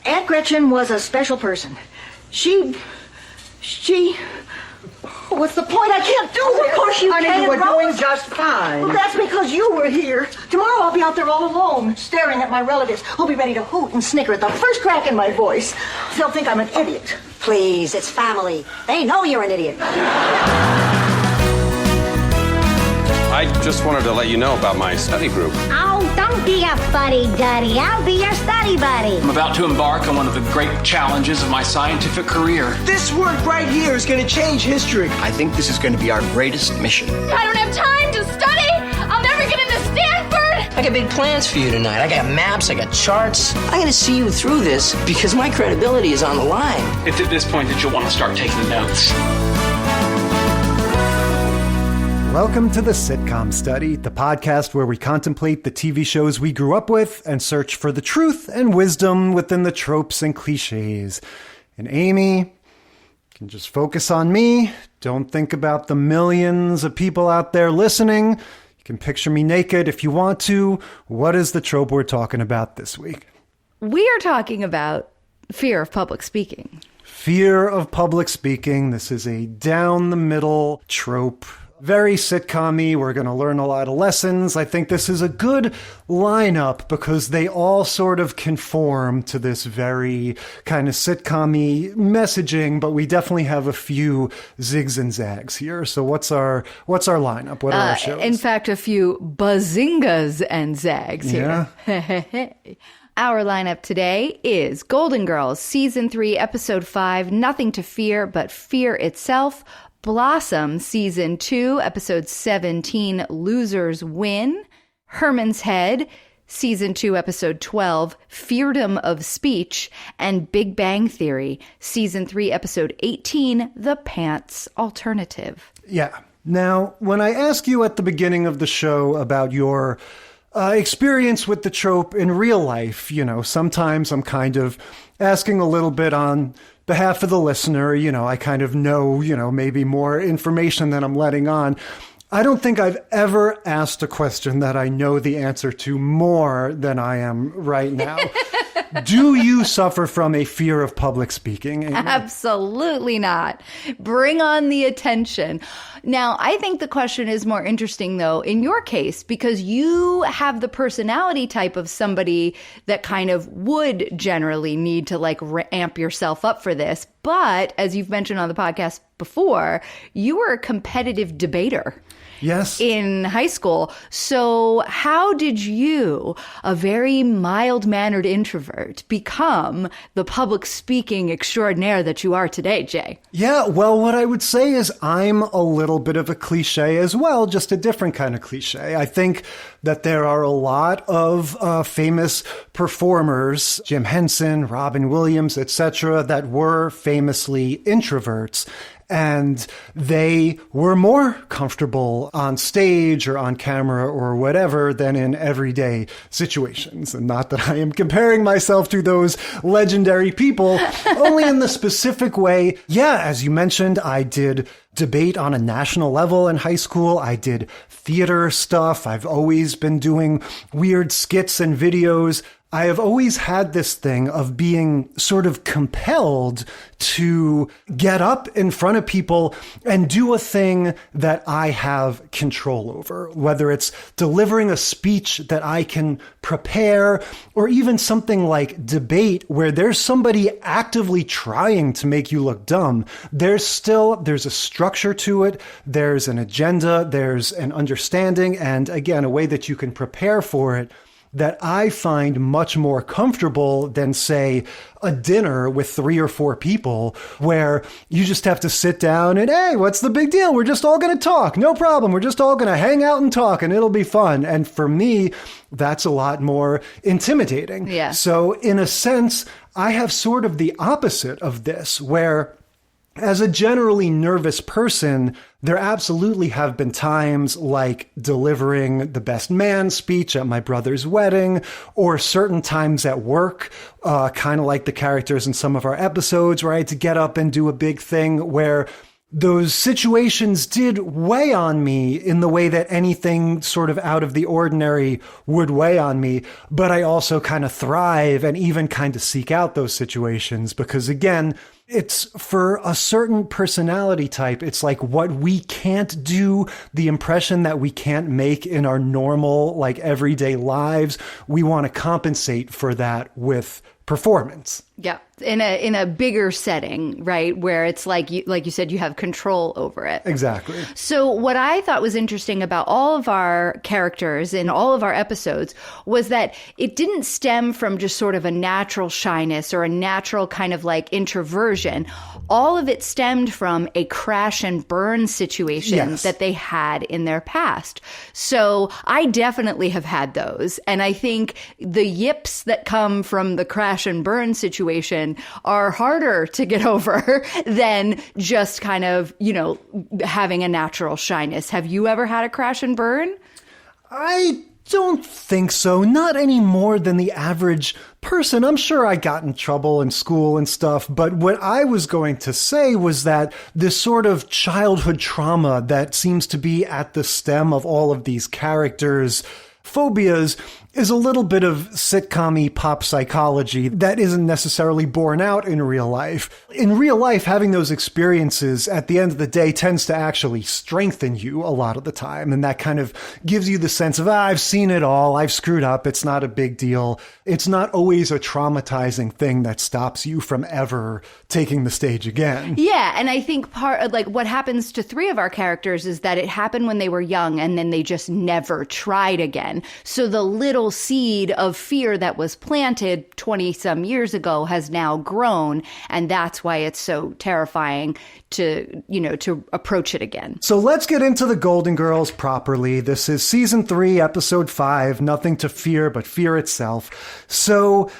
Aunt Gretchen was a special person. She... What's the point? I can't do this. Of course you can. You were doing just fine. Well, that's because you were here. Tomorrow I'll be out there all alone, staring at my relatives who'll be ready to hoot and snicker at the first crack in my voice. They'll think I'm an idiot. Please, it's family. They know you're an idiot. I just wanted to let you know about my study group. Oh, don't be a fuddy-duddy. I'll be your study buddy. I'm about to embark on one of the great challenges of my scientific career. This work right here is going to change history. I think this is going to be our greatest mission. I don't have time to study. I'll never get into Stanford. I got big plans for you tonight. I got maps, I got charts. I got to see you through this because my credibility is on the line. It's at this point that you'll want to start taking notes. Welcome to the Sitcom Study, the podcast where we contemplate the TV shows we grew up with and search for the truth and wisdom within the tropes and cliches. And Amy, can just focus on me. Don't think about the millions of people out there listening. You can picture me naked if you want to. What is the trope we're talking about this week? We are talking about fear of public speaking. Fear of public speaking. This is a down-the-middle trope. Very sitcom-y. We're going to learn a lot of lessons. I think this is a good lineup because they all sort of conform to this very kind of sitcom-y messaging, but we definitely have a few zigs and zags here. So what's our lineup? What are our shows? In fact, a few bazingas and zags here. Yeah. Our lineup today is Golden Girls, Season 3, Episode 5, Nothing to Fear But Fear Itself. Blossom, Season 2, Episode 17, Losers Win. Herman's Head, Season 2, Episode 12, Feardom of Speech. And Big Bang Theory, Season 3, Episode 18, The Pants Alternative. Yeah. Now, when I ask you at the beginning of the show about your experience with the trope in real life, sometimes I'm kind of asking a little bit on behalf of the listener. I kind of know, maybe more information than I'm letting on. I don't think I've ever asked a question that I know the answer to more than I am right now. Do you suffer from a fear of public speaking, Amy? Absolutely not. Bring on the attention. Now, I think the question is more interesting, though, in your case, because you have the personality type of somebody that kind of would generally need to amp yourself up for this. But as you've mentioned on the podcast before, you were a competitive debater. Yes. In high school. So how did you, a very mild-mannered introvert, become the public speaking extraordinaire that you are today, Jay? Yeah, well, what I would say is I'm a little bit of a cliche as well, just a different kind of cliche. I think that there are a lot of famous performers, Jim Henson, Robin Williams, etc., that were famously introverts. And they were more comfortable on stage or on camera or whatever than in everyday situations. And not that I am comparing myself to those legendary people, only in the specific way. Yeah, as you mentioned, I did debate on a national level in high school. I did theater stuff. I've always been doing weird skits and videos. I have always had this thing of being sort of compelled to get up in front of people and do a thing that I have control over, whether it's delivering a speech that I can prepare or even something like debate where there's somebody actively trying to make you look dumb. There's a structure to it. There's an agenda. There's an understanding. And again, a way that you can prepare for it that I find much more comfortable than, say, a dinner with 3 or 4 people where you just have to sit down and, hey, what's the big deal? We're just all going to talk. No problem. We're just all going to hang out and talk and it'll be fun. And for me, that's a lot more intimidating. Yeah. So in a sense, I have sort of the opposite of this where as a generally nervous person, there absolutely have been times like delivering the best man speech at my brother's wedding, or certain times at work, kind of like the characters in some of our episodes, where I had to get up and do a big thing where those situations did weigh on me in the way that anything sort of out of the ordinary would weigh on me. But I also kind of thrive and even kind of seek out those situations because, again, it's for a certain personality type. It's like what we can't do, the impression that we can't make in our normal, like everyday lives. We want to compensate for that with performance. Yeah. In a bigger setting, right? Where it's like you said, you have control over it. Exactly. So what I thought was interesting about all of our characters in all of our episodes was that it didn't stem from just sort of a natural shyness or a natural kind of like introversion. All of it stemmed from a crash and burn situation that they had in their past. So I definitely have had those. And I think the yips that come from the crash and burn situation are harder to get over than just kind of, having a natural shyness. Have you ever had a crash and burn? I don't think so. Not any more than the average person. I'm sure I got in trouble in school and stuff, but what I was going to say was that this sort of childhood trauma that seems to be at the stem of all of these characters' phobias is a little bit of sitcom-y pop psychology that isn't necessarily borne out in real life. In real life, having those experiences at the end of the day tends to actually strengthen you a lot of the time. And that kind of gives you the sense of, I've seen it all. I've screwed up. It's not a big deal. It's not always a traumatizing thing that stops you from ever taking the stage again. Yeah. And I think part of like what happens to three of our characters is that it happened when they were young and then they just never tried again. So the little seed of fear that was planted 20 some years ago has now grown. And that's why it's so terrifying to approach it again. So let's get into the Golden Girls properly. This is season 3, episode 5, Nothing to Fear But Fear Itself. So,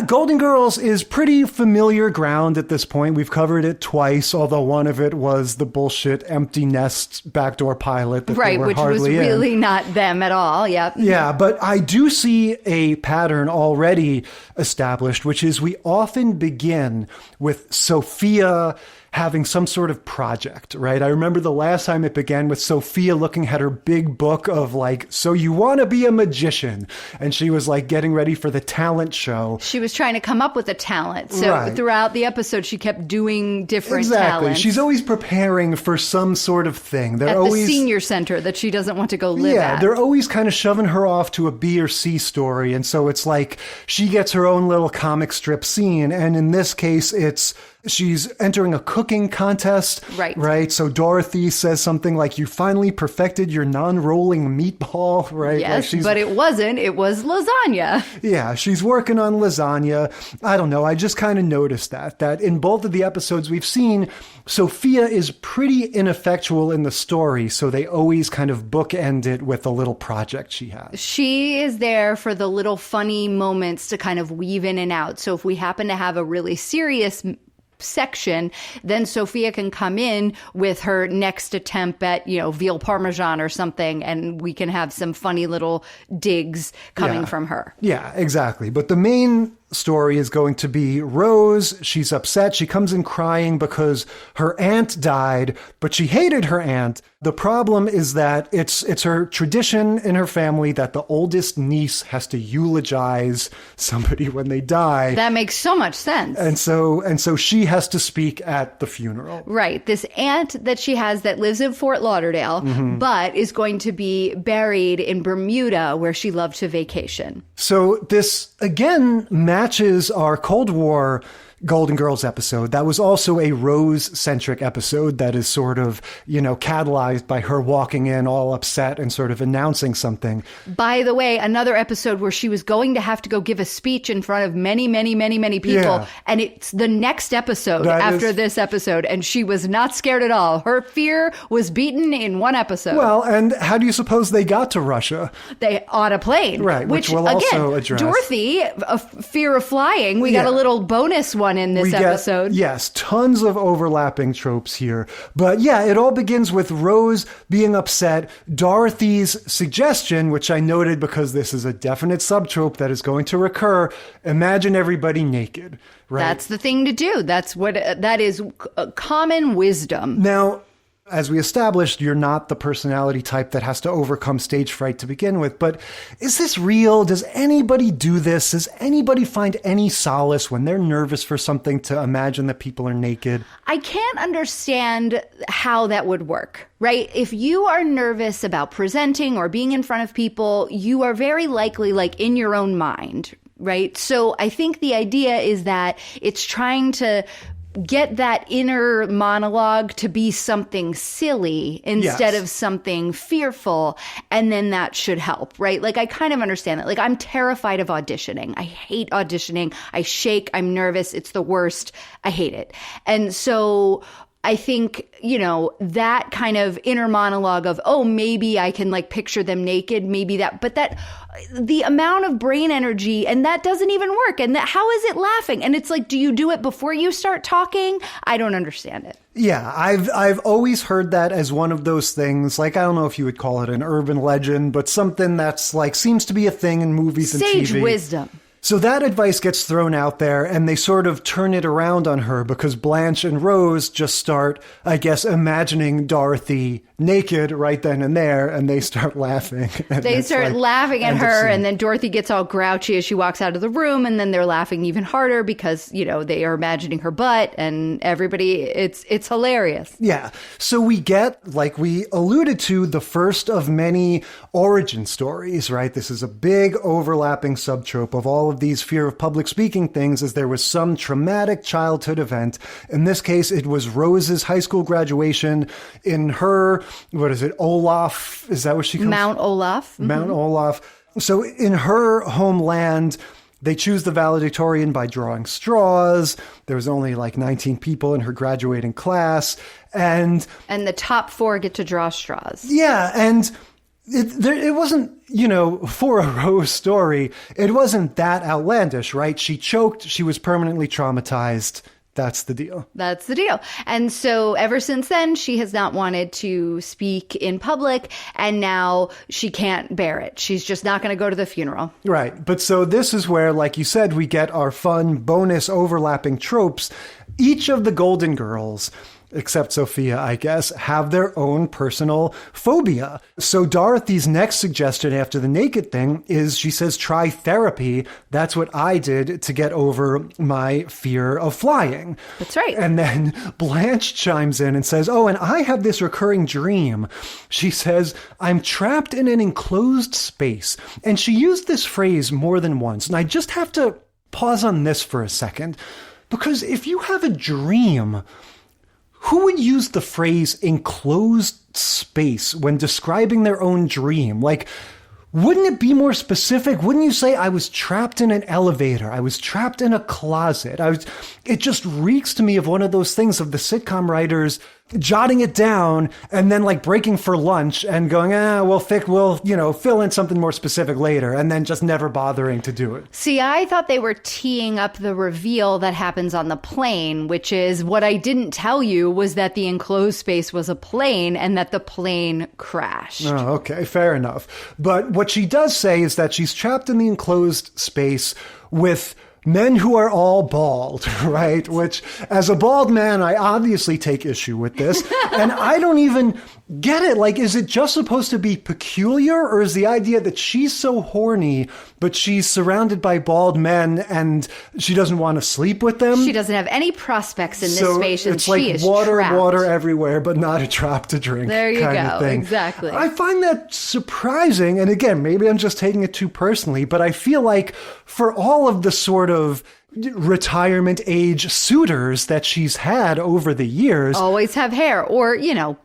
Golden Girls is pretty familiar ground at this point. We've covered it twice, although one of it was the bullshit empty nest backdoor pilot that they were which hardly was really not them at all. Yep. Yeah, but I do see a pattern already established, which is we often begin with Sophia having some sort of project, right? I remember the last time it began with Sophia looking at her big book of like, so you want to be a magician. And she was like getting ready for the talent show. She was trying to come up with a talent. So throughout the episode, she kept doing different talents. She's always preparing for some sort of thing. They're always the senior center that she doesn't want to go live at. Yeah, they're always kind of shoving her off to a B or C story. And so it's like she gets her own little comic strip scene. And in this case, she's entering a cooking contest. Right. So Dorothy says something like, you finally perfected your non-rolling meatball, right? Yes, but it wasn't. It was lasagna. Yeah, she's working on lasagna. I don't know. I just kind of noticed that in both of the episodes we've seen, Sophia is pretty ineffectual in the story. So they always kind of bookend it with a little project she has. She is there for the little funny moments to kind of weave in and out. So if we happen to have a really serious section, then Sophia can come in with her next attempt at, veal parmesan or something, and we can have some funny little digs coming from her. Yeah, exactly. But the main story is going to be Rose. She's upset. She comes in crying because her aunt died, but she hated her aunt. The problem is that it's her tradition in her family that the oldest niece has to eulogize somebody when they die. That makes so much sense. And so she has to speak at the funeral. Right. This aunt that she has that lives in Fort Lauderdale, but is going to be buried in Bermuda where she loved to vacation. So this, again, matches our Cold War Golden Girls episode. That was also a Rose-centric episode that is sort of, catalyzed by her walking in all upset and sort of announcing something. By the way, another episode where she was going to have to go give a speech in front of many, many, many, many people. Yeah. And it's the next episode after this episode. And she was not scared at all. Her fear was beaten in one episode. Well, and how do you suppose they got to Russia? They on a plane. Right, which we'll also address. Dorothy, a fear of flying. We got a little bonus one one in this episode. Yes, tons of overlapping tropes here. But yeah, it all begins with Rose being upset. Dorothy's suggestion, which I noted because this is a definite subtrope that is going to recur, imagine everybody naked. Right? That's the thing to do. That is common wisdom. Now, as we established, you're not the personality type that has to overcome stage fright to begin with, but is this real? Does anybody do this? Does anybody find any solace when they're nervous for something to imagine that people are naked? I can't understand how that would work, right? If you are nervous about presenting or being in front of people, you are very likely like in your own mind, right? So I think the idea is that it's trying to get that inner monologue to be something silly instead of something fearful. And then that should help, right? Like, I kind of understand that. Like, I'm terrified of auditioning. I hate auditioning. I shake. I'm nervous. It's the worst. I hate it. And so I think, that kind of inner monologue of, oh, maybe I can like picture them naked, maybe that, but that the amount of brain energy, and that doesn't even work. And how is it laughing? And it's like, do you do it before you start talking? I don't understand it. Yeah, I've always heard that as one of those things, like, I don't know if you would call it an urban legend, but something that's like, seems to be a thing in movies and TV. Sage wisdom. So that advice gets thrown out there, and they sort of turn it around on her because Blanche and Rose just start, I guess, imagining Dorothy naked right then and there, and they start laughing. They start laughing at her, and then Dorothy gets all grouchy as she walks out of the room, and then they're laughing even harder because, they are imagining her butt, and everybody, it's hilarious. Yeah. So we get, like we alluded to, the first of many origin stories, right? This is a big overlapping subtrope of all of these fear of public speaking things, as there was some traumatic childhood event. In this case, it was Rose's high school graduation. In her, what is it, Olaf? Is that what she calls? Mount Olaf. Mm-hmm. Mount Olaf. So in her homeland, they choose the valedictorian by drawing straws. There was only like 19 people in her graduating class. And the top 4 get to draw straws. Yeah, and it wasn't, for a Rose story, it wasn't that outlandish, right? She choked, she was permanently traumatized. That's the deal. That's the deal. And so ever since then, she has not wanted to speak in public, and now she can't bear it. She's just not going to go to the funeral. Right. But so this is where, like you said, we get our fun bonus overlapping tropes. Each of the Golden Girls, except Sophia, I guess, have their own personal phobia. So Dorothy's next suggestion after the naked thing is, she says, try therapy. That's what I did to get over my fear of flying. That's right. And then Blanche chimes in and says, oh, and I have this recurring dream. She says, I'm trapped in an enclosed space. And she used this phrase more than once. And I just have to pause on this for a second, because if you have a dream, who would use the phrase enclosed space when describing their own dream? Like, wouldn't it be more specific? Wouldn't you say, I was trapped in an elevator? I was trapped in a closet. It just reeks to me of one of those things of the sitcom writers jotting it down and then like breaking for lunch and going, we'll fill in something more specific later, and then just never bothering to do it. See, I thought they were teeing up the reveal that happens on the plane, which is what I didn't tell you was that the enclosed space was a plane and that the plane crashed. Oh, okay, fair enough. But what she does say is that she's trapped in the enclosed space with men who are all bald, right? Which, as a bald man, I obviously take issue with this. And I don't even get it. Like, is it just supposed to be peculiar? Or is the idea that she's so horny, but she's surrounded by bald men and she doesn't want to sleep with them? She doesn't have any prospects in this space, and it's like she is water trapped. everywhere, but not a drop to drink. There you kind go. of thing. Exactly. I find that surprising. And again, maybe I'm just taking it too personally, but I feel like for all of the sort of retirement age suitors that she's had over the years, always have hair or,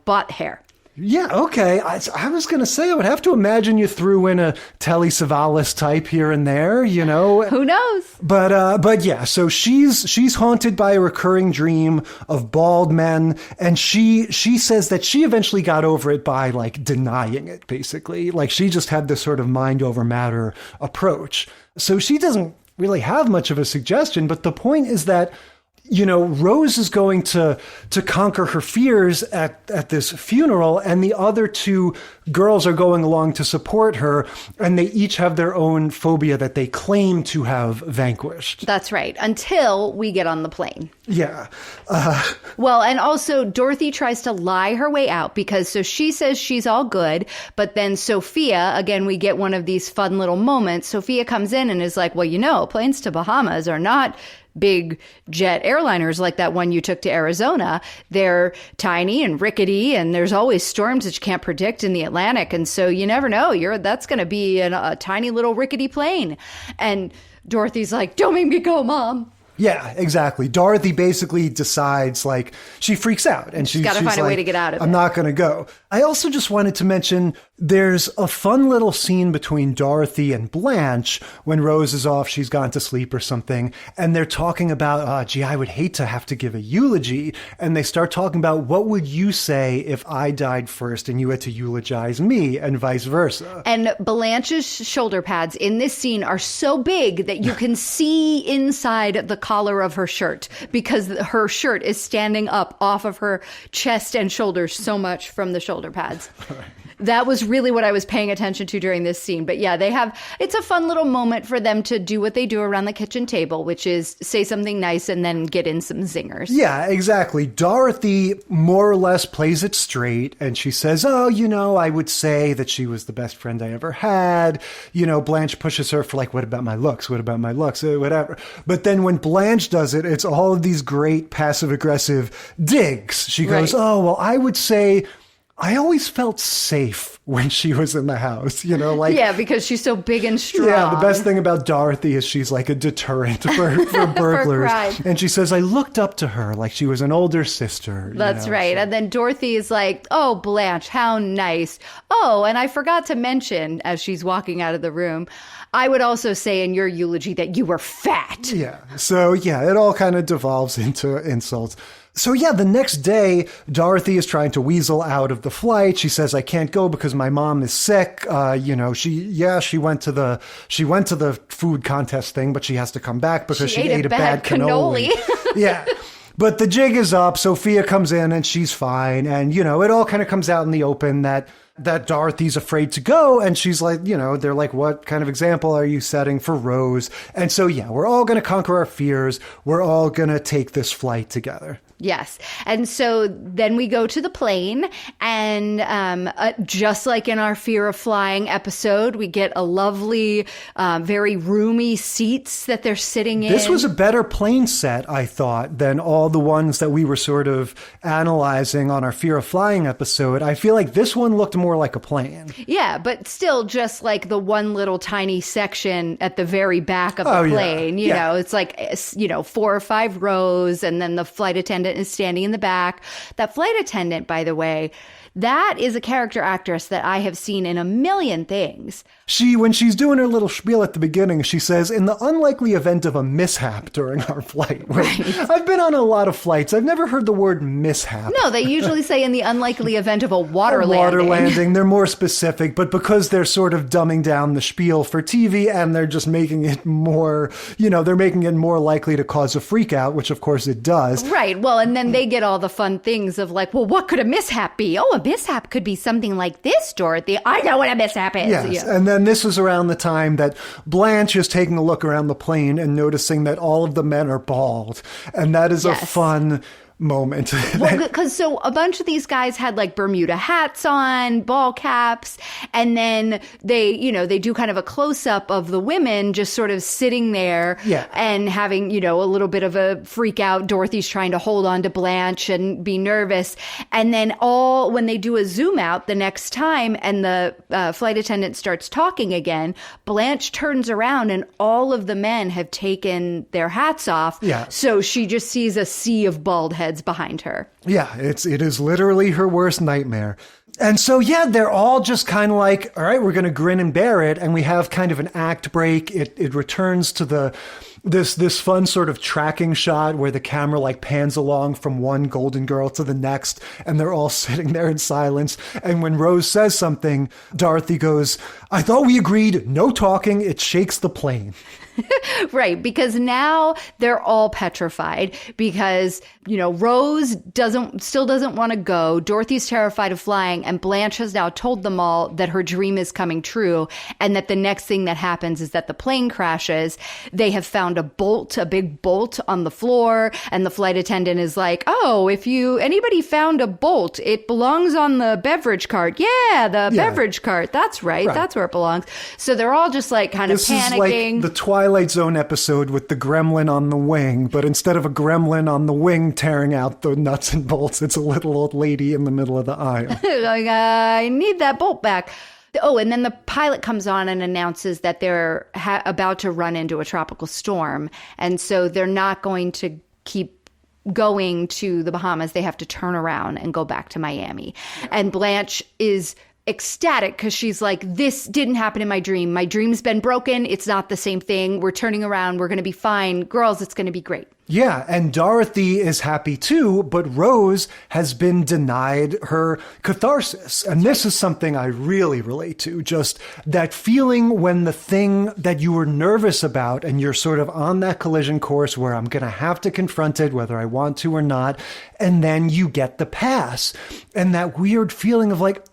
butt hair. Yeah, okay. I was going to say, I would have to imagine you threw in a Telly Savalas type here and there, Who knows? But yeah, so she's haunted by a recurring dream of bald men, and she says that she eventually got over it by like denying it, basically. Like, she just had this sort of mind over matter approach. So she doesn't really have much of a suggestion, but the point is that Rose is going to conquer her fears at this funeral, and the other two girls are going along to support her, and they each have their own phobia that they claim to have vanquished. That's right, until we get on the plane. Yeah. Well, and also Dorothy tries to lie her way out because so she says she's all good, but then Sophia, again, we get one of these fun little moments. Sophia comes in and is like, well, planes to Bahamas are not big jet airliners like that one you took to Arizona. They're tiny and rickety, and there's always storms that you can't predict in the Atlantic. And so you never know. That's going to be a tiny little rickety plane. And Dorothy's like, don't make me go, Mom. Yeah, exactly. Dorothy basically decides, she freaks out. And she's got to find a way to get out of it. I'm not going to go. I also just wanted to mention there's a fun little scene between Dorothy and Blanche when Rose is off. She's gone to sleep or something. And they're talking about, I would hate to have to give a eulogy. And they start talking about, what would you say if I died first and you had to eulogize me, and vice versa. And Blanche's shoulder pads in this scene are so big that you can see inside the collar of her shirt because her shirt is standing up off of her chest and shoulders so much from the shoulder pads. That was really what I was paying attention to during this scene. But yeah, it's a fun little moment for them to do what they do around the kitchen table, which is say something nice and then get in some zingers. Yeah, exactly. Dorothy more or less plays it straight, and she says, I would say that she was the best friend I ever had. Blanche pushes her for what about my looks? What about my looks? Whatever. But then when Blanche does it, it's all of these great passive-aggressive digs. She goes, I would say I always felt safe when she was in the house, Yeah, because she's so big and strong. Yeah, the best thing about Dorothy is she's like a deterrent for burglars. And she says, I looked up to her like she was an older sister. That's right. So. And then Dorothy is like, oh, Blanche, how nice. Oh, and I forgot to mention, as she's walking out of the room, I would also say in your eulogy that you were fat. Yeah. So, it all kind of devolves into insults. So the next day, Dorothy is trying to weasel out of the flight. She says, I can't go because my mom is sick. She went to the food contest thing, but she has to come back because she ate a bad cannoli. Yeah. But the jig is up. Sophia comes in and she's fine. And, it all kind of comes out in the open that Dorothy's afraid to go. And she's like, they're like, what kind of example are you setting for Rose? And so, we're all going to conquer our fears. We're all going to take this flight together. Yes. And so then we go to the plane and just like in our Fear of Flying episode, we get a lovely, very roomy seats that they're sitting in. This was a better plane set, I thought, than all the ones that we were sort of analyzing on our Fear of Flying episode. I feel like this one looked more like a plane. Yeah, but still just like the one little tiny section at the very back of the plane. You know, it's like, 4 or 5 rows and then the flight attendant is standing in the back. That flight attendant, by the way, that is a character actress that I have seen in a million things. When she's doing her little spiel at the beginning, she says, in the unlikely event of a mishap during our flight. Right. I've been on a lot of flights. I've never heard the word mishap. No, they usually say in the unlikely event of a water landing. Water landing. They're more specific, but because they're sort of dumbing down the spiel for TV and they're just making it more, they're making it more likely to cause a freak out, which of course it does. Right. Well, and then they get all the fun things of like, well, what could a mishap be? Oh, a mishap could be something like this, Dorothy. I know what a mishap is. Yes, and then this is around the time that Blanche is taking a look around the plane and noticing that all of the men are bald. And that is a fun moment. Well, because so a bunch of these guys had like Bermuda hats on, ball caps, and then they do kind of a close-up of the women just sort of sitting there and having, a little bit of a freak out. Dorothy's trying to hold on to Blanche and be nervous. And then when they do a zoom out the next time and the flight attendant starts talking again, Blanche turns around and all of the men have taken their hats off. Yeah. So she just sees a sea of bald heads behind her. Yeah, it is literally her worst nightmare. And so, they're all just kind of like, all right, we're going to grin and bear it. And we have kind of an act break. It returns to the this fun sort of tracking shot where the camera like pans along from one Golden Girl to the next, and they're all sitting there in silence. And when Rose says something, Dorothy goes, "I thought we agreed no talking. It shakes the plane." Right, because now they're all petrified because, Rose still doesn't want to go. Dorothy's terrified of flying, and Blanche has now told them all that her dream is coming true and that the next thing that happens is that the plane crashes. They have found a big bolt on the floor, and the flight attendant is like, "Oh, anybody found a bolt, it belongs on the beverage cart." Yeah, beverage cart. That's right. That's where it belongs. So they're all just like kind of panicking. This is like the Twilight Zone episode with the gremlin on the wing, but instead of a gremlin on the wing tearing out the nuts and bolts, it's a little old lady in the middle of the aisle. Like, I need that bolt back. Oh, and then the pilot comes on and announces that they're about to run into a tropical storm. And so they're not going to keep going to the Bahamas. They have to turn around and go back to Miami. And Blanche is ecstatic because she's like, "This didn't happen in my dream. My dream's been broken. It's not the same thing. We're turning around. We're going to be fine. Girls, it's going to be great." Yeah, and Dorothy is happy too, but Rose has been denied her catharsis. And this is something I really relate to, just that feeling when the thing that you were nervous about and you're sort of on that collision course where I'm going to have to confront it whether I want to or not, and then you get the pass. And that weird feeling of like,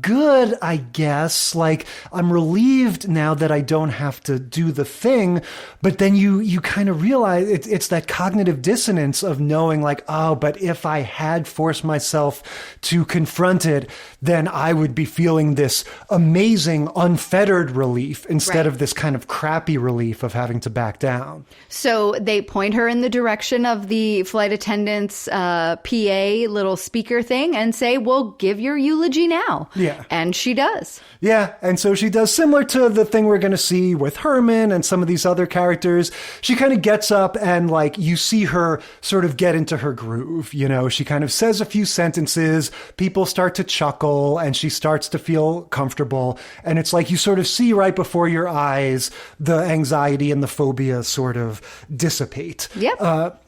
good, I guess. Like, I'm relieved now that I don't have to do the thing. But then you kind of realize it's that cognitive dissonance of knowing like, oh, but if I had forced myself to confront it, then I would be feeling this amazing, unfettered relief instead of this kind of crappy relief of having to back down. So they point her in the direction of the flight attendant's PA little speaker thing and say, "Well, give your eulogy now." Yeah. And she does. Yeah, and so she does, similar to the thing we're going to see with Herman and some of these other characters. She kind of gets up and like you see her sort of get into her groove. She kind of says a few sentences, people start to chuckle, and she starts to feel comfortable. And it's like you sort of see right before your eyes the anxiety and the phobia sort of dissipate. Yep.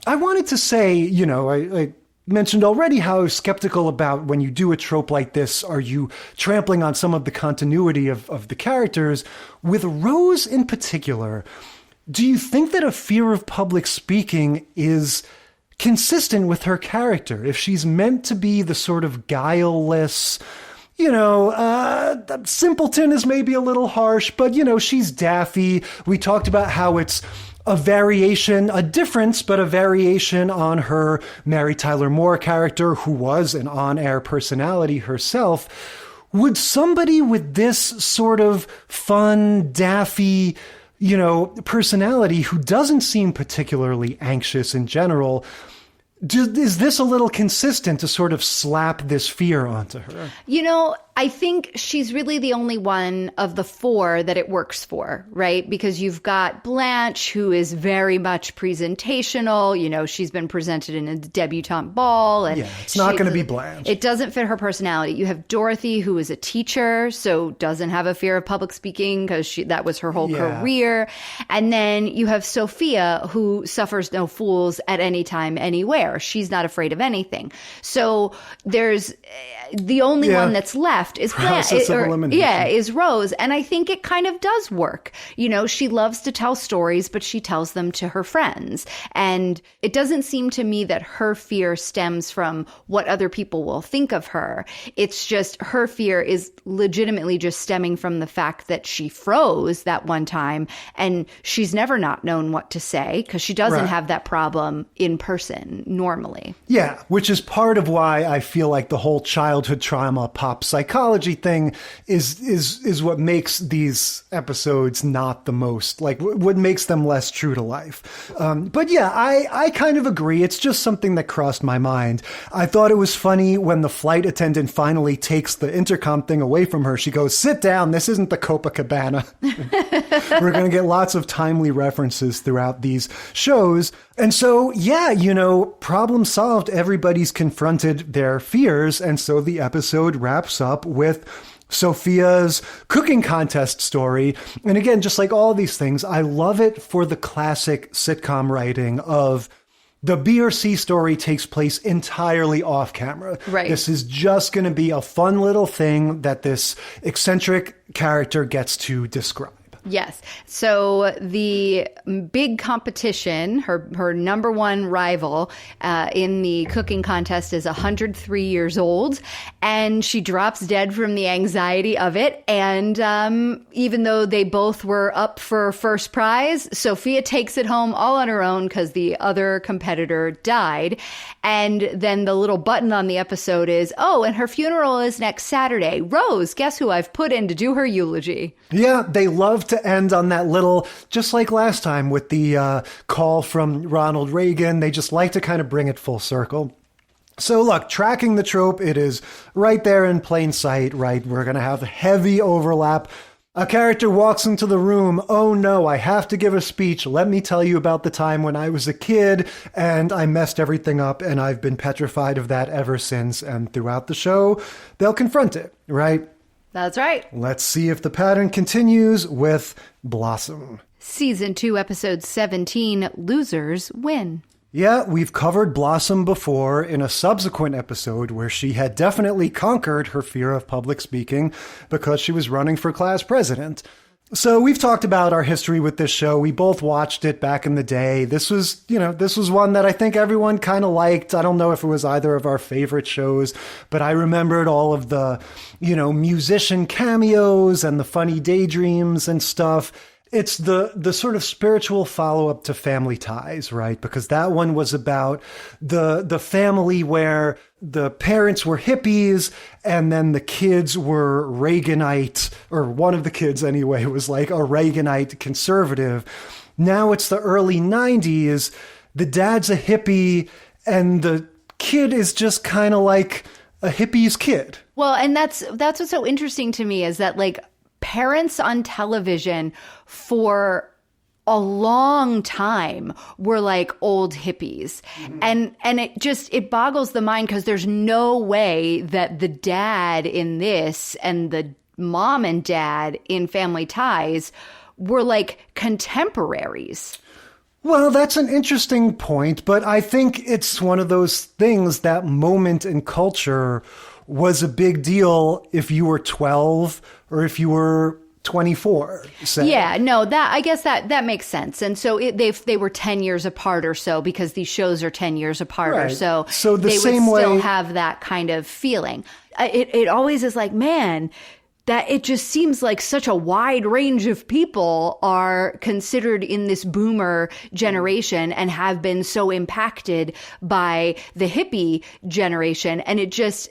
I wanted to say, I mentioned already how skeptical about when you do a trope like this, are you trampling on some of the continuity of the characters? With Rose in particular, do you think that a fear of public speaking is consistent with her character? If she's meant to be the sort of guileless, simpleton is maybe a little harsh, but, she's daffy. We talked about how it's a difference, but a variation on her Mary Tyler Moore character, who was an on-air personality herself. Would somebody with this sort of fun, daffy, personality who doesn't seem particularly anxious in general, is this a little consistent to sort of slap this fear onto her? I think she's really the only one of the four that it works for, right? Because you've got Blanche, who is very much presentational. She's been presented in a debutante ball. And it's not going to be Blanche. It doesn't fit her personality. You have Dorothy, who is a teacher, so doesn't have a fear of public speaking because that was her whole career. And then you have Sophia, who suffers no fools at any time, anywhere. She's not afraid of anything. So there's the only one that's left is Blanche, is Rose. And I think it kind of does work. She loves to tell stories, but she tells them to her friends. And it doesn't seem to me that her fear stems from what other people will think of her. It's just her fear is legitimately just stemming from the fact that she froze that one time and she's never not known what to say because she doesn't have that problem in person normally. Yeah, which is part of why I feel like the whole childhood trauma pop psychology thing is what makes these episodes not the most, like what makes them less true to life. But yeah, I kind of agree. It's just something that crossed my mind. I thought it was funny when the flight attendant finally takes the intercom thing away from her. She goes, "Sit down. This isn't the Copacabana." We're going to get lots of timely references throughout these shows. And so, yeah, problem solved. Everybody's confronted their fears. And so the episode wraps up with Sophia's cooking contest story. And again, just like all these things, I love it for the classic sitcom writing of the B or C story takes place entirely off camera. Right. This is just going to be a fun little thing that this eccentric character gets to describe. Yes. So the big competition, her number one rival in the cooking contest is 103 years old, and she drops dead from the anxiety of it. And even though they both were up for first prize, Sophia takes it home all on her own because the other competitor died. And then the little button on the episode is, oh, and her funeral is next Saturday. Rose, guess who I've put in to do her eulogy? Yeah, they love to end on that little, just like last time with the call from Ronald Reagan. They just like to kind of bring it full circle. So look, tracking the trope, it is right there in plain sight, right? We're going to have heavy overlap. A character walks into the room. Oh no, I have to give a speech. Let me tell you about the time when I was a kid and I messed everything up, and I've been petrified of that ever since. And throughout the show, they'll confront it, right? That's right. Let's see if the pattern continues with Blossom. Season 2, episode 17, Losers Win. Yeah, we've covered Blossom before in a subsequent episode where she had definitely conquered her fear of public speaking because she was running for class president. So we've talked about our history with this show. We both watched it back in the day. This was one that I think everyone kind of liked. I don't know if it was either of our favorite shows, but I remembered all of the, musician cameos and the funny daydreams and stuff. It's the sort of spiritual follow-up to Family Ties, right? Because that one was about the family where the parents were hippies and then the kids were Reaganite, or one of the kids anyway was like a Reaganite conservative. Now it's the early 90s. The dad's a hippie and the kid is just kind of like a hippie's kid. Well, and that's what's so interesting to me is that, like, parents on television for a long time were like old hippies. And it boggles the mind because there's no way that the dad in this and the mom and dad in Family Ties were like contemporaries. Well, that's an interesting point, but I think it's one of those things, that moment in culture was a big deal if you were 12 or if you were 24, say. Yeah, no, I guess that makes sense. And so they were 10 years apart or so, because these shows are 10 years apart or so. So they would still have that kind of feeling. It always is like, man, that it just seems like such a wide range of people are considered in this boomer generation and have been so impacted by the hippie generation. And it just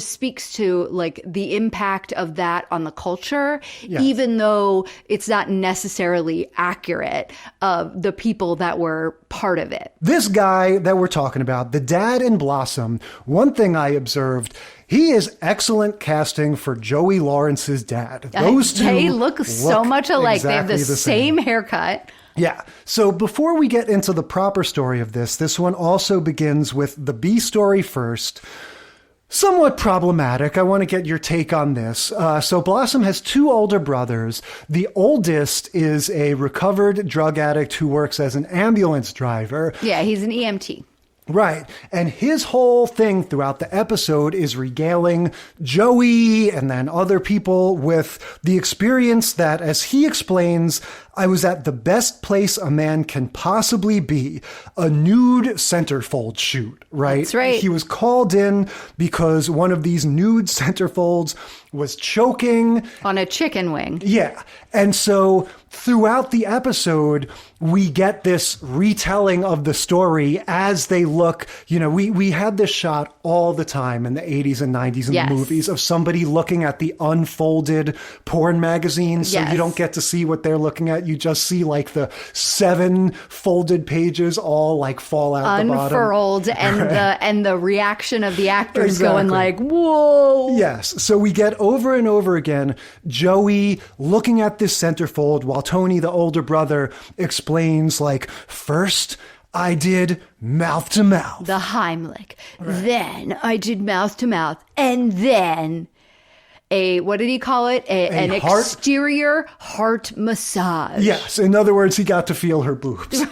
speaks to like the impact of that on the culture, yes, even though it's not necessarily accurate of the people that were part of it. This guy that we're talking about, the dad in Blossom, one thing I observed, he is excellent casting for Joey Lawrence's dad. Those two they look so much alike. Exactly, they have the same haircut. Yeah. So before we get into the proper story of this one also begins with the B story first. Somewhat problematic. I want to get your take on this. So Blossom has two older brothers. The oldest is a recovered drug addict who works as an ambulance driver. Yeah, he's an EMT. Right. And his whole thing throughout the episode is regaling Joey and then other people with the experience that, as he explains, I was at the best place a man can possibly be, a nude centerfold shoot, right? That's right. He was called in because one of these nude centerfolds was choking on a chicken wing. Yeah. And so throughout the episode, we get this retelling of the story as they look. We had this shot all the time in the 80s and 90s in yes, the movies of somebody looking at the unfolded porn magazine. So yes, you don't get to see what they're looking at. You just see like the 7 folded pages all like fall out the bottom. Unfurled, and right, and the reaction of the actors exactly, going like, whoa. Yes. So we get over and over again Joey looking at this centerfold while Tony, the older brother, explains like, first I did mouth to mouth. The Heimlich. Right. Then I did mouth to mouth. And then what did he call it? An exterior heart massage. Yes. In other words, he got to feel her boobs.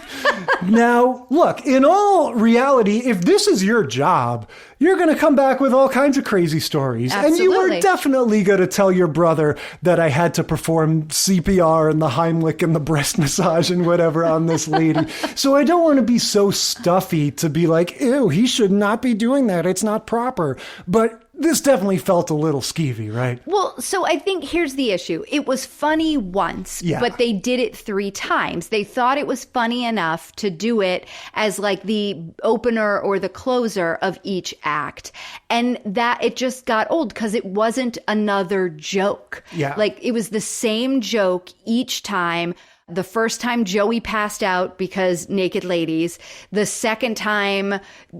Now, look, in all reality, if this is your job, you're going to come back with all kinds of crazy stories. Absolutely. And you were definitely going to tell your brother that I had to perform CPR and the Heimlich and the breast massage and whatever on this lady. So I don't want to be so stuffy to be like, ew, he should not be doing that. It's not proper. But this definitely felt a little skeevy, right? Well, so I think here's the issue. It was funny once, but they did it 3 times. They thought it was funny enough to do it as like the opener or the closer of each act. And that it just got old because it wasn't another joke. Yeah. Like it was the same joke each time. The first time Joey passed out because naked ladies. The second time,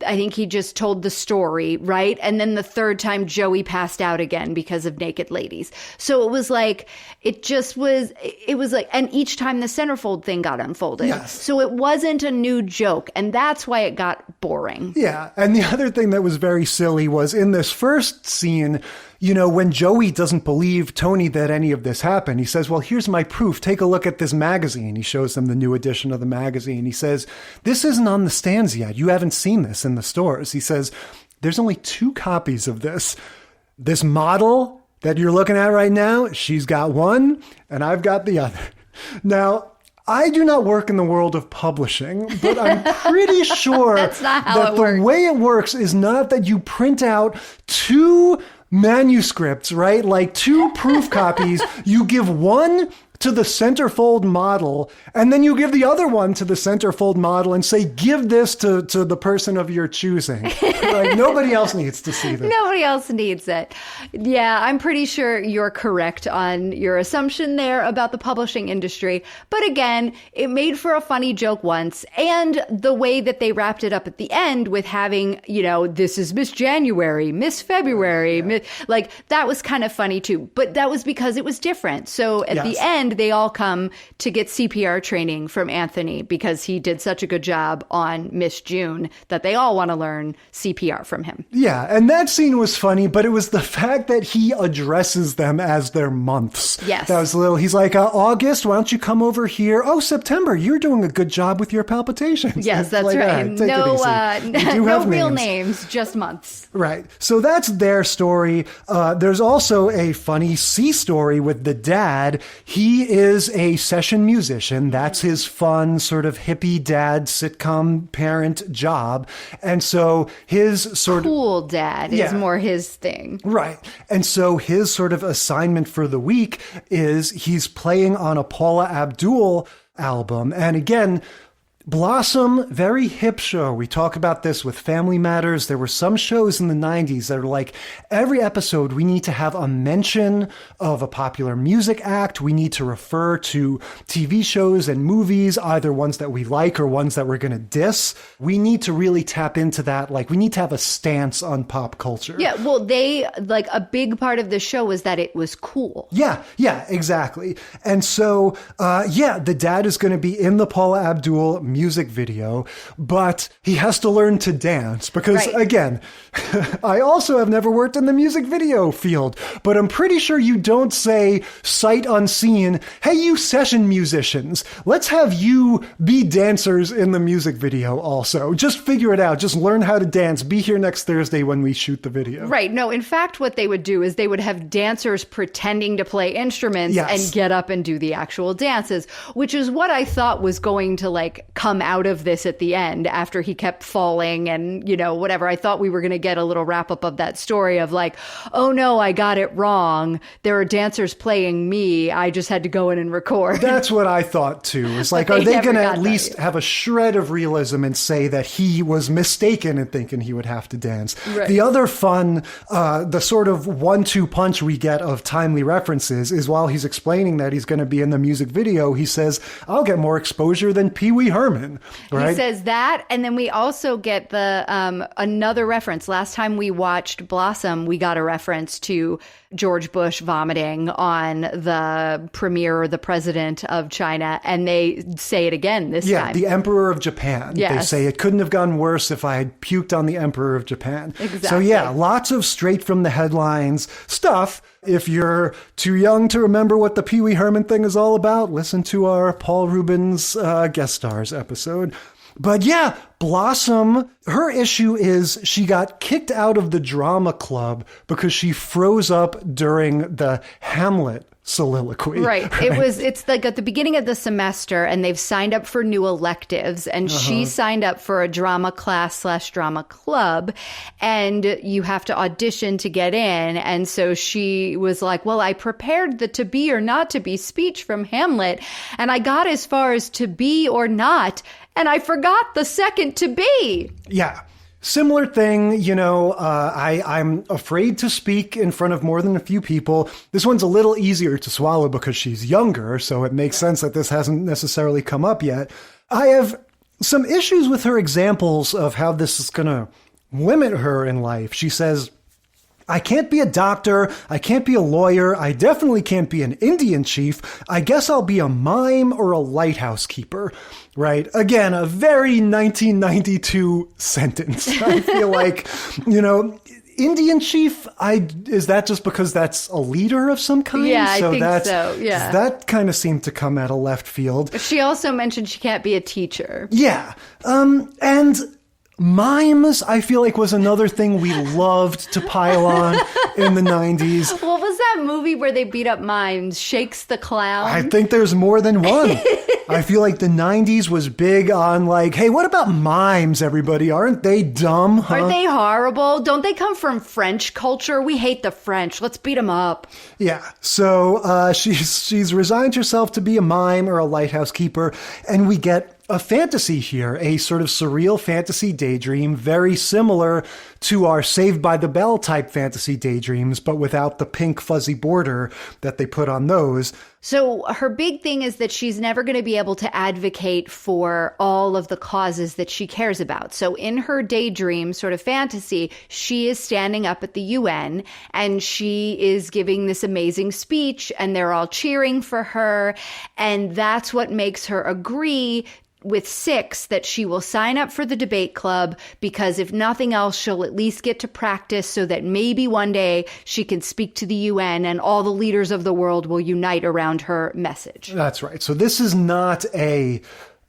I think he just told the story, right? And then the third time Joey passed out again because of naked ladies. So it was like, and each time the centerfold thing got unfolded. Yes. So it wasn't a new joke. And that's why it got boring. Yeah. And the other thing that was very silly was in this first scene, you know, when Joey doesn't believe Tony that any of this happened, he says, well, here's my proof. Take a look at this magazine. He shows them the new edition of the magazine. He says, this isn't on the stands yet. You haven't seen this in the stores. He says, there's only 2 copies of this. This model that you're looking at right now, she's got one and I've got the other. Now, I do not work in the world of publishing, but I'm pretty sure That's not how that it the works. way it works is not that you print out 2 manuscripts, right? Like 2 proof copies. You give one to the centerfold model, and then you give the other one to the centerfold model and say, give this to the person of your choosing. Like, nobody else needs to see this. Nobody else needs it. Yeah, I'm pretty sure you're correct on your assumption there about the publishing industry. But again, it made for a funny joke once. And the way that they wrapped it up at the end with having, you know, this is Miss January, Miss February, like that was kind of funny too. But that was because it was different. So at the end, they all come to get CPR training from Anthony because he did such a good job on Miss June that they all want to learn CPR from him. Yeah, and that scene was funny, but it was the fact that he addresses them as their months. Yes. That was a little, he's like, August, why don't you come over here? Oh, September, you're doing a good job with your palpitations. Yes, that's like, right. Right, No real names, just months. Right. So that's their story. There's also a funny C story with the dad. He is a session musician. That's his fun sort of hippie dad sitcom parent job. And so his sort cool dad is more his thing. Right. And so his sort of assignment for the week is he's playing on a Paula Abdul album. And again, Blossom, very hip show. We talk about this with Family Matters. There were some shows in the 90s that are like, every episode we need to have a mention of a popular music act. We need to refer to TV shows and movies, either ones that we like or ones that we're going to diss. We need to really tap into that. Like, we need to have a stance on pop culture. Yeah, well, they, like, a big part of the show was that it was cool. Yeah, exactly. And so, the dad is going to be in the Paula Abdul music video, but he has to learn to dance because, again, I also have never worked in the music video field, but I'm pretty sure you don't say sight unseen, hey, you session musicians, let's have you be dancers in the music video also. Just figure it out. Just learn how to dance. Be here next Thursday when we shoot the video. Right. No, in fact, what they would do is they would have dancers pretending to play instruments and get up and do the actual dances, which is what I thought was going to, like, come out of this at the end after he kept falling and, you know, whatever. I thought we were going to get a little wrap up of that story of like, oh no, I got it wrong. There are dancers playing me. I just had to go in and record. That's what I thought too. It's like, are they going to at least have a shred of realism and say that he was mistaken in thinking he would have to dance? Right. The other fun, the sort of 1-2 punch we get of timely references is while he's explaining that he's going to be in the music video, he says, I'll get more exposure than Pee Wee Herman. Right? He says that, and then we also get the another reference. Last time we watched Blossom, we got a reference to George Bush vomiting on the premier or the president of China, and they say it again this time. Yeah, the Emperor of Japan. Yes. They say it couldn't have gone worse if I had puked on the Emperor of Japan. Exactly. So yeah, lots of straight from the headlines stuff. If you're too young to remember what the Pee Wee Herman thing is all about, listen to our Paul Rubens guest stars episode. But yeah, Blossom, her issue is she got kicked out of the drama club because she froze up during the Hamlet soliloquy. Right. It's like at the beginning of the semester and they've signed up for new electives and she signed up for a drama class / drama club and you have to audition to get in. And so she was like, well, I prepared the to be or not to be speech from Hamlet and I got as far as to be or not and I forgot the second to be. Yeah. Similar thing, I'm afraid to speak in front of more than a few people. This one's a little easier to swallow because she's younger, so it makes sense that this hasn't necessarily come up yet. I have some issues with her examples of how this is going to limit her in life. She says, I can't be a doctor, I can't be a lawyer, I definitely can't be an Indian chief, I guess I'll be a mime or a lighthouse keeper, right? Again, a very 1992 sentence. I feel like, Indian chief, is that just because that's a leader of some kind? Yeah, I think so, yeah. That kind of seemed to come out of left field. She also mentioned she can't be a teacher. Yeah, and mimes, I feel like, was another thing we loved to pile on in the 90s. What was that movie where they beat up mimes? Shakes the Clown? I think there's more than one. I feel like the 90s was big on like, hey, what about mimes, everybody? Aren't they dumb? Huh? Are they horrible? Don't they come from French culture? We hate the French. Let's beat them up. Yeah. So she's resigned herself to be a mime or a lighthouse keeper, and we get a fantasy here, a sort of surreal fantasy daydream, very similar to our Saved by the Bell type fantasy daydreams, but without the pink fuzzy border that they put on those. So her big thing is that she's never going to be able to advocate for all of the causes that she cares about. So in her daydream sort of fantasy, she is standing up at the UN and she is giving this amazing speech and they're all cheering for her. And that's what makes her agree with 6 that she will sign up for the debate club because if nothing else, she'll at least get to practice so that maybe one day she can speak to the UN and all the leaders of the world will unite around her message. That's right. So this is not a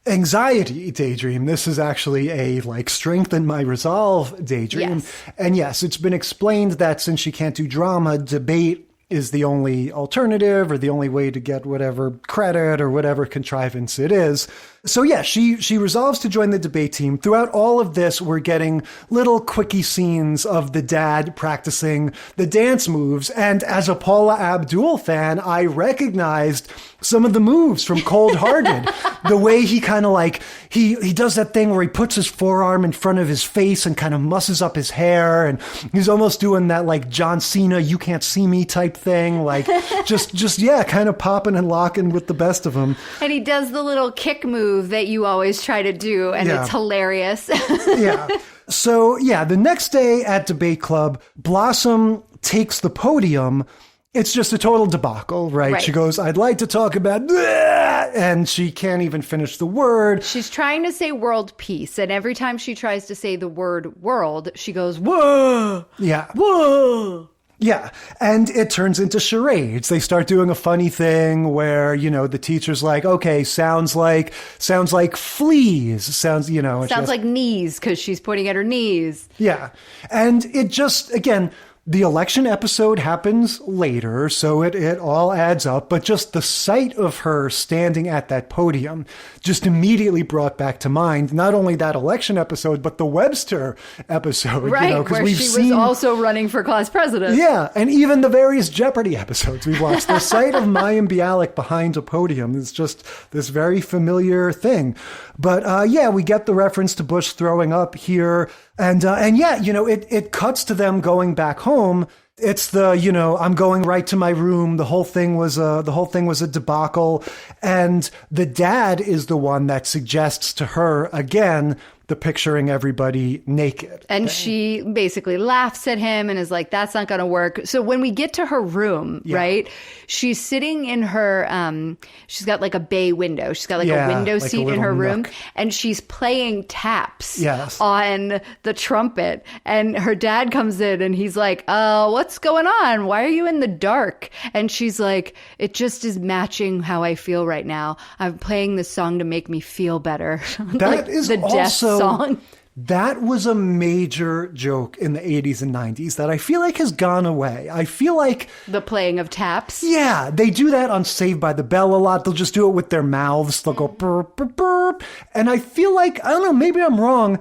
anxiety daydream. This is actually a strengthen my resolve daydream. Yes. And yes, it's been explained that since she can't do drama, debate is the only alternative or the only way to get whatever credit or whatever contrivance it is. So yeah, she resolves to join the debate team. Throughout all of this, we're getting little quickie scenes of the dad practicing the dance moves. And as a Paula Abdul fan, I recognized some of the moves from Cold Hearted. The way he kind of he does that thing where he puts his forearm in front of his face and kind of musses up his hair. And he's almost doing that John Cena, you can't see me type thing. Yeah, kind of popping and locking with the best of them. And he does the little kick move that you always try to do, and It's hilarious. Yeah. So, yeah, the next day at Debate Club, Blossom takes the podium. It's just a total debacle, right? She goes, I'd like to talk about, and she can't even finish the word. She's trying to say world peace, and every time she tries to say the word world, she goes, whoa! Yeah. Whoa! Yeah, and it turns into charades. They start doing a funny thing where, the teacher's like, okay, sounds like fleas. Sounds like knees, because she's pointing at her knees. Yeah, and it just, again, the election episode happens later, so it all adds up, but just the sight of her standing at that podium just immediately brought back to mind not only that election episode, but the Webster episode. Right, where she was also running for class president. Yeah, and even the various Jeopardy episodes we've watched. The sight of Mayim Bialik behind a podium is just this very familiar thing. But we get the reference to Bush throwing up here. And it cuts to them going back home. It's I'm going right to my room. The whole thing was a debacle. And the dad is the one that suggests to her again the picturing everybody naked. And she basically laughs at him and is like, that's not going to work. So when we get to her room, right, she's sitting in her, she's got like a bay window. She's got like a window like seat a in her room. nook. And she's playing taps Yes. on the trumpet. And her dad comes in and he's like, what's going on? Why are you in the dark? And she's like, it just is matching how I feel right now. I'm playing this song to make me feel better. That is the death also, song. that was a major joke in the 80s and 90s that I feel like has gone away. I feel like... The playing of taps? Yeah, they do that on Saved by the Bell a lot. They'll just do it with their mouths. They'll go burp, burp, burp. And I feel like, I don't know, maybe I'm wrong.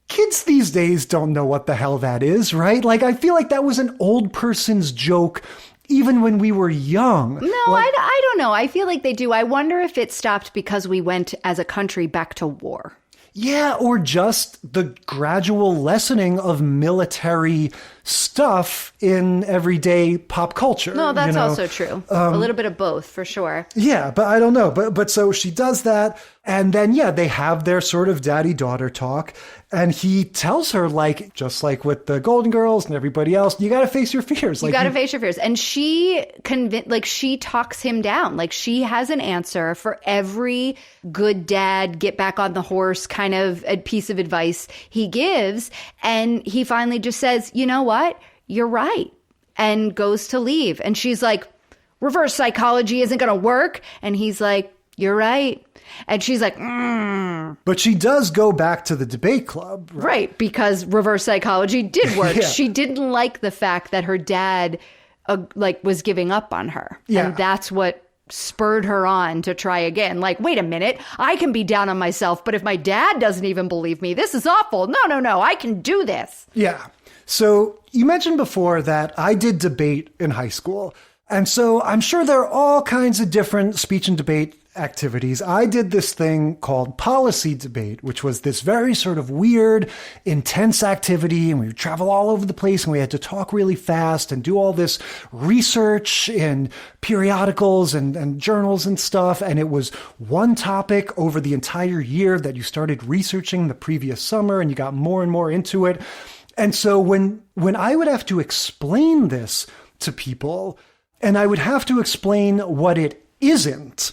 Kids these days don't know what the hell that is, right? Like, I feel like that was an old person's joke even when we were young. No, I don't know. I feel like they do. I wonder if it stopped because we went as a country back to war. Yeah, or just the gradual lessening of military stuff in everyday pop culture. No, that's also true. A little bit of both, for sure. Yeah, but I don't know. But so she does that. And then, yeah, they have their sort of daddy-daughter talk. And he tells her, like, just like with the Golden Girls and everybody else, you got to face your fears. You got to face your fears. And she she talks him down. Like, she has an answer for every good dad, get back on the horse kind of a piece of advice he gives. And he finally just says, you know what? You're right. And goes to leave. And she's like, reverse psychology isn't going to work. And he's like, you're right. And she's like, But she does go back to the debate club. Right, because reverse psychology did work. Yeah. She didn't like the fact that her dad was giving up on her. Yeah. And that's what spurred her on to try again. Like, wait a minute, I can be down on myself, but if my dad doesn't even believe me, this is awful. No, I can do this. Yeah. So you mentioned before that I did debate in high school. And so I'm sure there are all kinds of different speech and debate activities. I did this thing called policy debate, which was this very sort of weird, intense activity. And we would travel all over the place and we had to talk really fast and do all this research in periodicals and journals and stuff. And it was one topic over the entire year that you started researching the previous summer and you got more and more into it. And so when I would have to explain this to people, and I would have to explain what it isn't,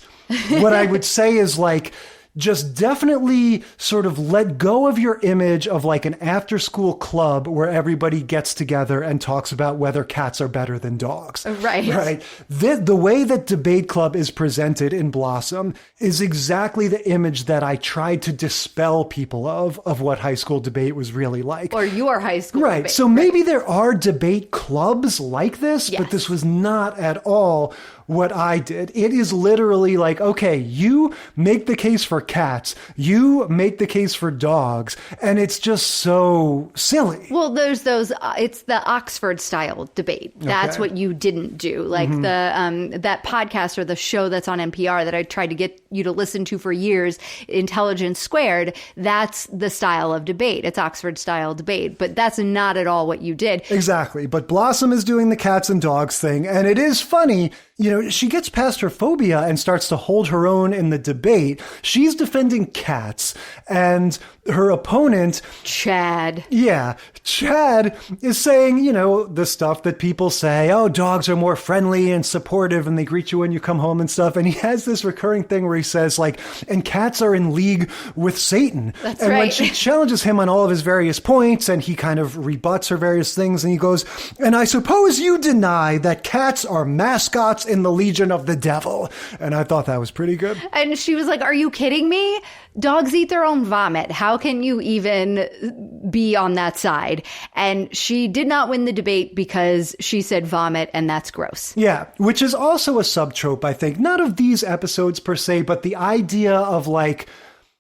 what I would say is like, just definitely sort of let go of your image of like an after school club where everybody gets together and talks about whether cats are better than dogs. Right. Right. The way that Debate Club is presented in Blossom is exactly the image that I tried to dispel people of what high school debate was really like. Or your high school Right. debate. So maybe there are debate clubs like this, Yes. but this was not at all what I did. It is literally like, okay, you make the case for cats, you make the case for dogs, and it's just so silly. Well, there's those, it's the Oxford style debate. That's Okay. what you didn't do. Like that podcast or the show that's on NPR that I tried to get you to listen to for years, Intelligence Squared, that's the style of debate. It's Oxford style debate, but that's not at all what you did. Exactly. But Blossom is doing the cats and dogs thing, and it is funny. You know, she gets past her phobia and starts to hold her own in the debate. She's defending cats, and her opponent, Chad. Yeah, Chad is saying, you know, the stuff that people say, oh, dogs are more friendly and supportive and they greet you when you come home and stuff. And he has this recurring thing where he says, like, and cats are in league with Satan. That's and when right. she challenges him on all of his various points and he kind of rebuts her various things and he goes, and I suppose you deny that cats are mascots in the Legion of the Devil. And I thought that was pretty good. And she was like, are you kidding me? Dogs eat their own vomit. How can you even be on that side? And she did not win the debate because she said vomit, and that's gross. Yeah, which is also a subtrope, I think. Not of these episodes per se, but the idea of like,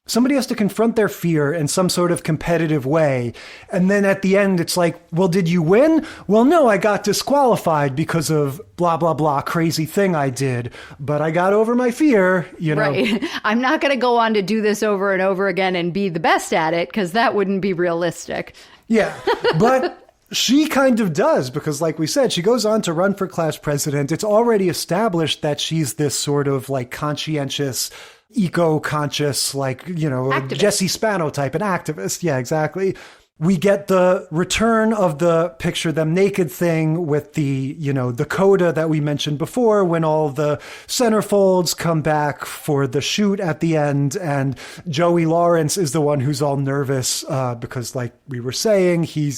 somebody has to confront their fear in some sort of competitive way. And then at the end, it's like, well, did you win? Well, no, I got disqualified because of blah, blah, blah, crazy thing I did. But I got over my fear, you know. Right. I'm not going to go on to do this over and over again and be the best at it, because that wouldn't be realistic. Yeah, but she kind of does, because like we said, she goes on to run for class president. It's already established that she's this sort of like conscientious eco-conscious, like, Activist. Jesse Spano type, an activist. Yeah, exactly. We get the return of the picture them naked thing with the, the coda that we mentioned before, when all the centerfolds come back for the shoot at the end. And Joey Lawrence is the one who's all nervous because, like we were saying, he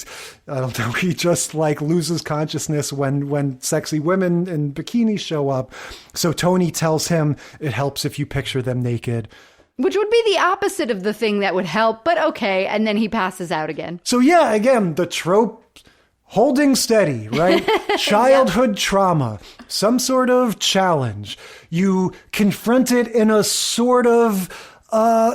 just like loses consciousness when sexy women in bikinis show up. So Tony tells him it helps if you picture them naked. Which would be the opposite of the thing that would help, but okay. And then he passes out again. So yeah, again, the trope holding steady, right? Childhood trauma, some sort of challenge. You confront it in a sort of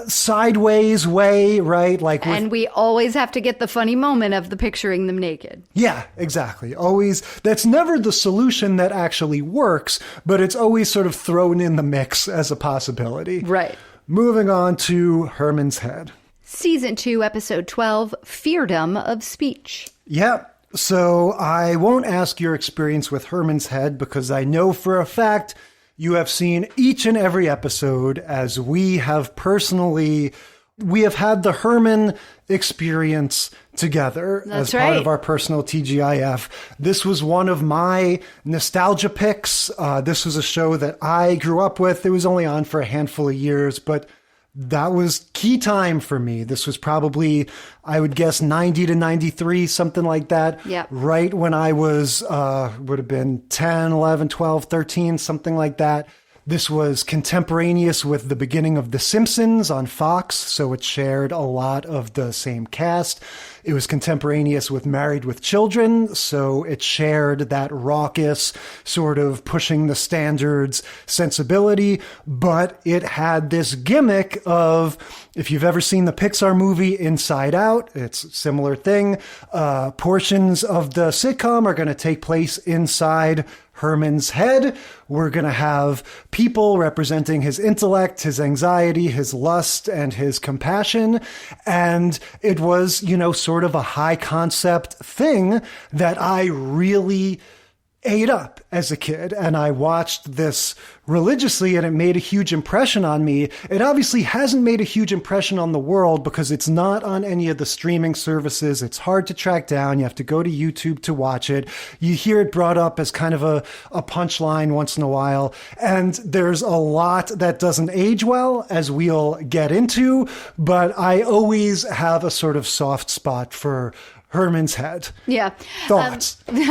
sideways way, right? And we always have to get the funny moment of the picturing them naked. Yeah, exactly. Always. That's never the solution that actually works, but it's always sort of thrown in the mix as a possibility. Right. Moving on to Herman's head. Season 2, episode 12, Feardom of Speech. Yeah. So I won't ask your experience with Herman's head because I know for a fact you have seen each and every episode, as we have personally. We have had the Herman experience together as part of our personal TGIF. This was one of my nostalgia picks. This was a show that I grew up with. It was only on for a handful of years, but that was key time for me. This was probably, I would guess, 90 to 93, something like that. Yep. Right when I was, would have been 10, 11, 12, 13, something like that. This was contemporaneous with the beginning of The Simpsons on Fox, so it shared a lot of the same cast. It was contemporaneous with Married with Children, so it shared that raucous, sort of pushing the standards sensibility, but it had this gimmick of, if you've ever seen the Pixar movie Inside Out, it's a similar thing. Portions of the sitcom are going to take place inside Herman's head. We're going to have people representing his intellect, his anxiety, his lust, and his compassion. And it was, sort of a high concept thing that I really ate up as a kid, and I watched this religiously, and it made a huge impression on me. It obviously hasn't made a huge impression on the world because it's not on any of the streaming services. It's hard to track down. You have to go to YouTube to watch it. You hear it brought up as kind of a punchline once in a while, and there's a lot that doesn't age well, as we'll get into, but I always have a sort of soft spot for Herman's head. Yeah. Thoughts? You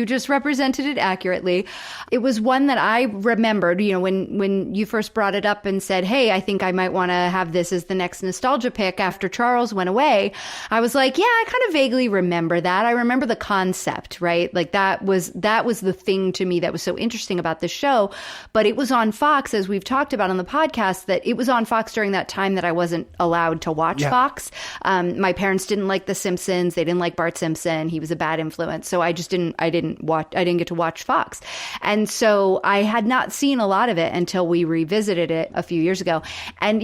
just represented it accurately. It was one that I remembered, when you first brought it up and said, hey, I think I might want to have this as the next nostalgia pick after Charles went away. I was like, yeah, I kind of vaguely remember that. I remember the concept, right? Like that was the thing to me that was so interesting about this show. But it was on Fox, as we've talked about on the podcast, that it was on Fox during that time that I wasn't allowed to watch Fox. My parents didn't like The Simpsons. They didn't like Bart Simpson. He was a bad influence. So I didn't get to watch Fox. And so I had not seen a lot of it until we revisited it a few years ago. And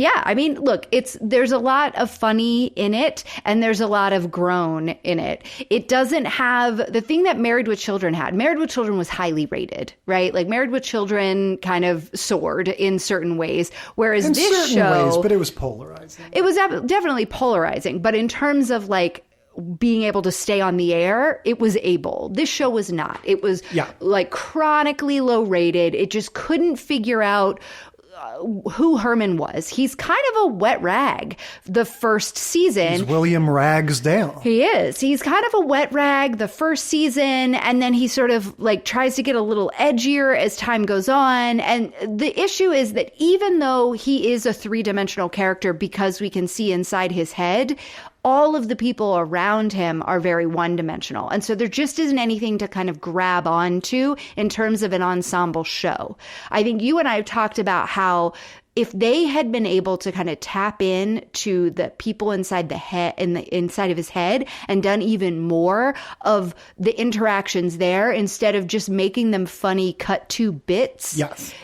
look, there's a lot of funny in it and there's a lot of groan in it. It doesn't have the thing that Married with Children had. Married with Children was highly rated, right? Like Married with Children kind of soared in certain ways. Whereas in this certain show, ways, but it was polarizing. It was definitely polarizing, but in terms of like being able to stay on the air, it was able. This show was not. It was like chronically low rated. It just couldn't figure out who Herman was. He's kind of a wet rag the first season. He's William Ragsdale. He is. He's kind of a wet rag the first season, and then he sort of like tries to get a little edgier as time goes on. And the issue is that even though he is a three-dimensional character because we can see inside his head, all of the people around him are very one-dimensional. And so there just isn't anything to kind of grab onto in terms of an ensemble show. I think you and I have talked about how if they had been able to kind of tap in to the people inside the head, inside of his head, and done even more of the interactions there instead of just making them funny cut to bits,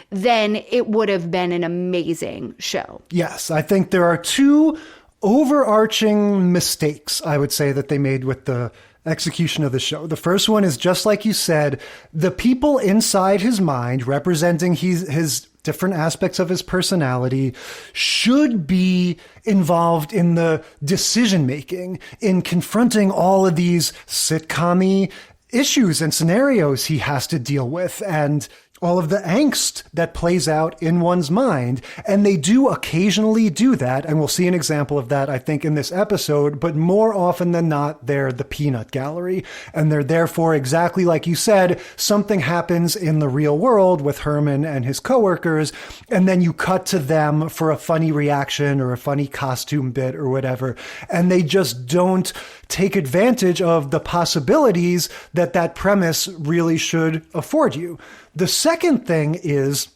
then it would have been an amazing show. Yes, I think there are two overarching mistakes, I would say, that they made with the execution of the show. The first one is, just like you said, the people inside his mind representing his different aspects of his personality, should be involved in the decision making, in confronting all of these sitcom-y issues and scenarios he has to deal with, and all of the angst that plays out in one's mind. And they do occasionally do that. And we'll see an example of that, I think, in this episode. But more often than not, they're the peanut gallery. And they're therefore, exactly like you said, something happens in the real world with Herman and his coworkers. And then you cut to them for a funny reaction or a funny costume bit or whatever. And they just don't take advantage of the possibilities that that premise really should afford you. The second thing is,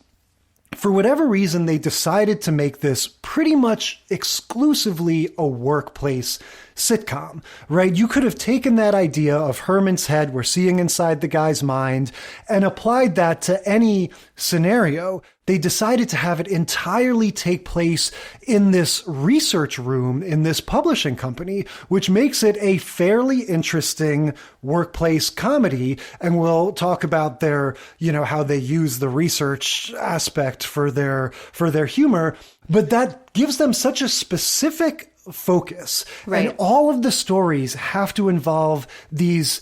for whatever reason, they decided to make this pretty much exclusively a workplace sitcom, right? You could have taken that idea of Herman's head, we're seeing inside the guy's mind, and applied that to any scenario. They decided to have it entirely take place in this research room in this publishing company, which makes it a fairly interesting workplace comedy. And we'll talk about their, how they use the research aspect for their humor. But that gives them such a specific focus. Right. And all of the stories have to involve these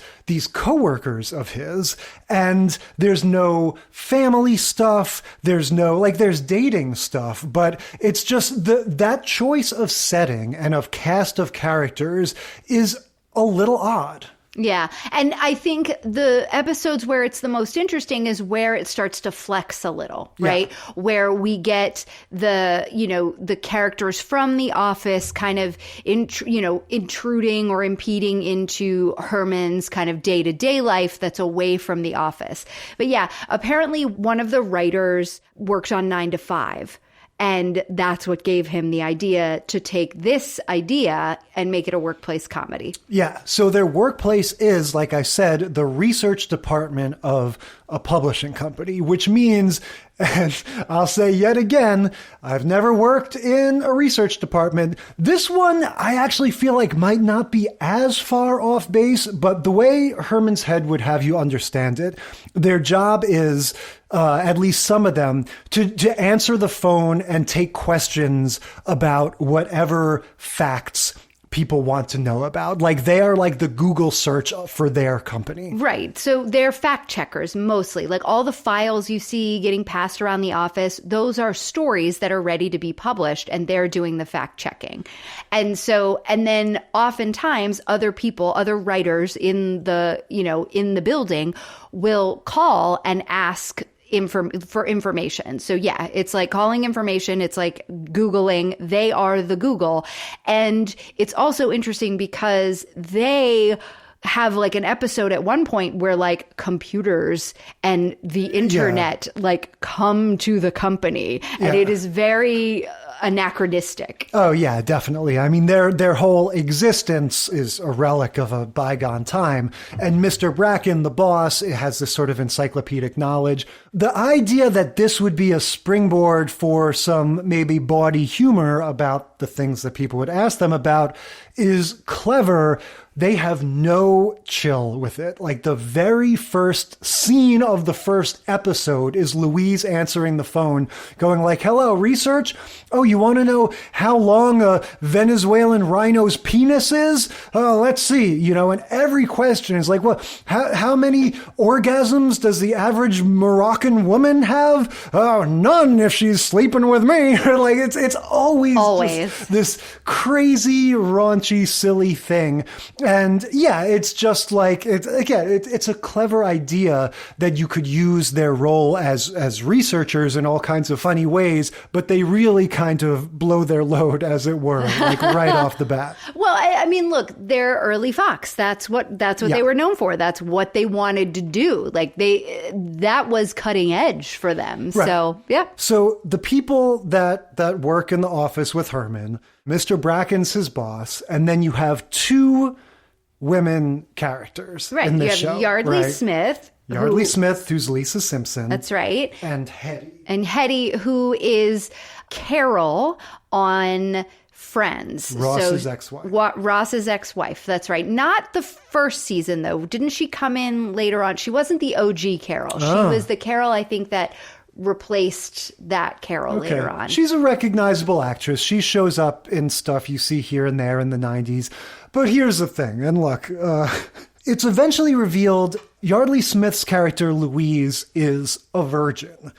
coworkers of his, and there's no family stuff, there's dating stuff, but it's just that choice of setting and of cast of characters is a little odd. Yeah. And I think the episodes where it's the most interesting is where it starts to flex a little, right? Yeah. Where we get the characters from the office kind of, intruding or impeding into Herman's kind of day-to-day life that's away from the office. But yeah, apparently one of the writers works on 9 to 5. And that's what gave him the idea to take this idea and make it a workplace comedy. Yeah. So their workplace is, like I said, the research department of a publishing company, which means, and I'll say yet again, I've never worked in a research department. This one, I actually feel like might not be as far off base, but the way Herman's head would have you understand it, their job is, at least some of them, to answer the phone and take questions about whatever facts people want to know about. Like, they are like the Google search for their company. Right. So they're fact checkers mostly. Like, all the files you see getting passed around the office, those are stories that are ready to be published, and they're doing the fact checking. And then oftentimes other people, other writers in the building will call and ask for information. So yeah, it's like calling information. It's like Googling. They are the Google. And it's also interesting because they have like an episode at one point where like computers and the internet like come to the company, and it is very anachronistic. Oh yeah, definitely. I mean, their whole existence is a relic of a bygone time. And Mr. Bracken, the boss, has this sort of encyclopedic knowledge. The idea that this would be a springboard for some maybe bawdy humor about the things that people would ask them about is clever. They have no chill with it. Like, the very first scene of the first episode is Louise answering the phone, going like, "Hello, research? Oh, you want to know how long a Venezuelan rhino's penis is? Oh, let's see." And every question is like, "Well, how many orgasms does the average Moroccan woman have? Oh, none if she's sleeping with me." Like, it's always just this crazy, raunchy, silly thing. And yeah, it's just like, it's a clever idea that you could use their role as researchers in all kinds of funny ways, but they really kind of blow their load, as it were, like right off the bat. Well, I mean, look, they're early Fox. That's what they were known for. That's what they wanted to do. Like, that was cutting edge for them. Right. So, yeah. So the people that work in the office with Herman, Mr. Bracken's his boss, and then you have two women characters in this show. Yardley Smith. Yardley Smith, who's Lisa Simpson. That's right. And Hetty. And Hetty, who is Carol on Friends. Ross's ex-wife. Ross's ex-wife. That's right. Not the first season, though. Didn't she come in later on? She wasn't the OG Carol. She was the Carol, I think, that replaced that Carol later on. She's a recognizable actress. She shows up in stuff you see here and there in the 90s. But here's the thing, and look, it's eventually revealed Yardley Smith's character, Louise, is a virgin.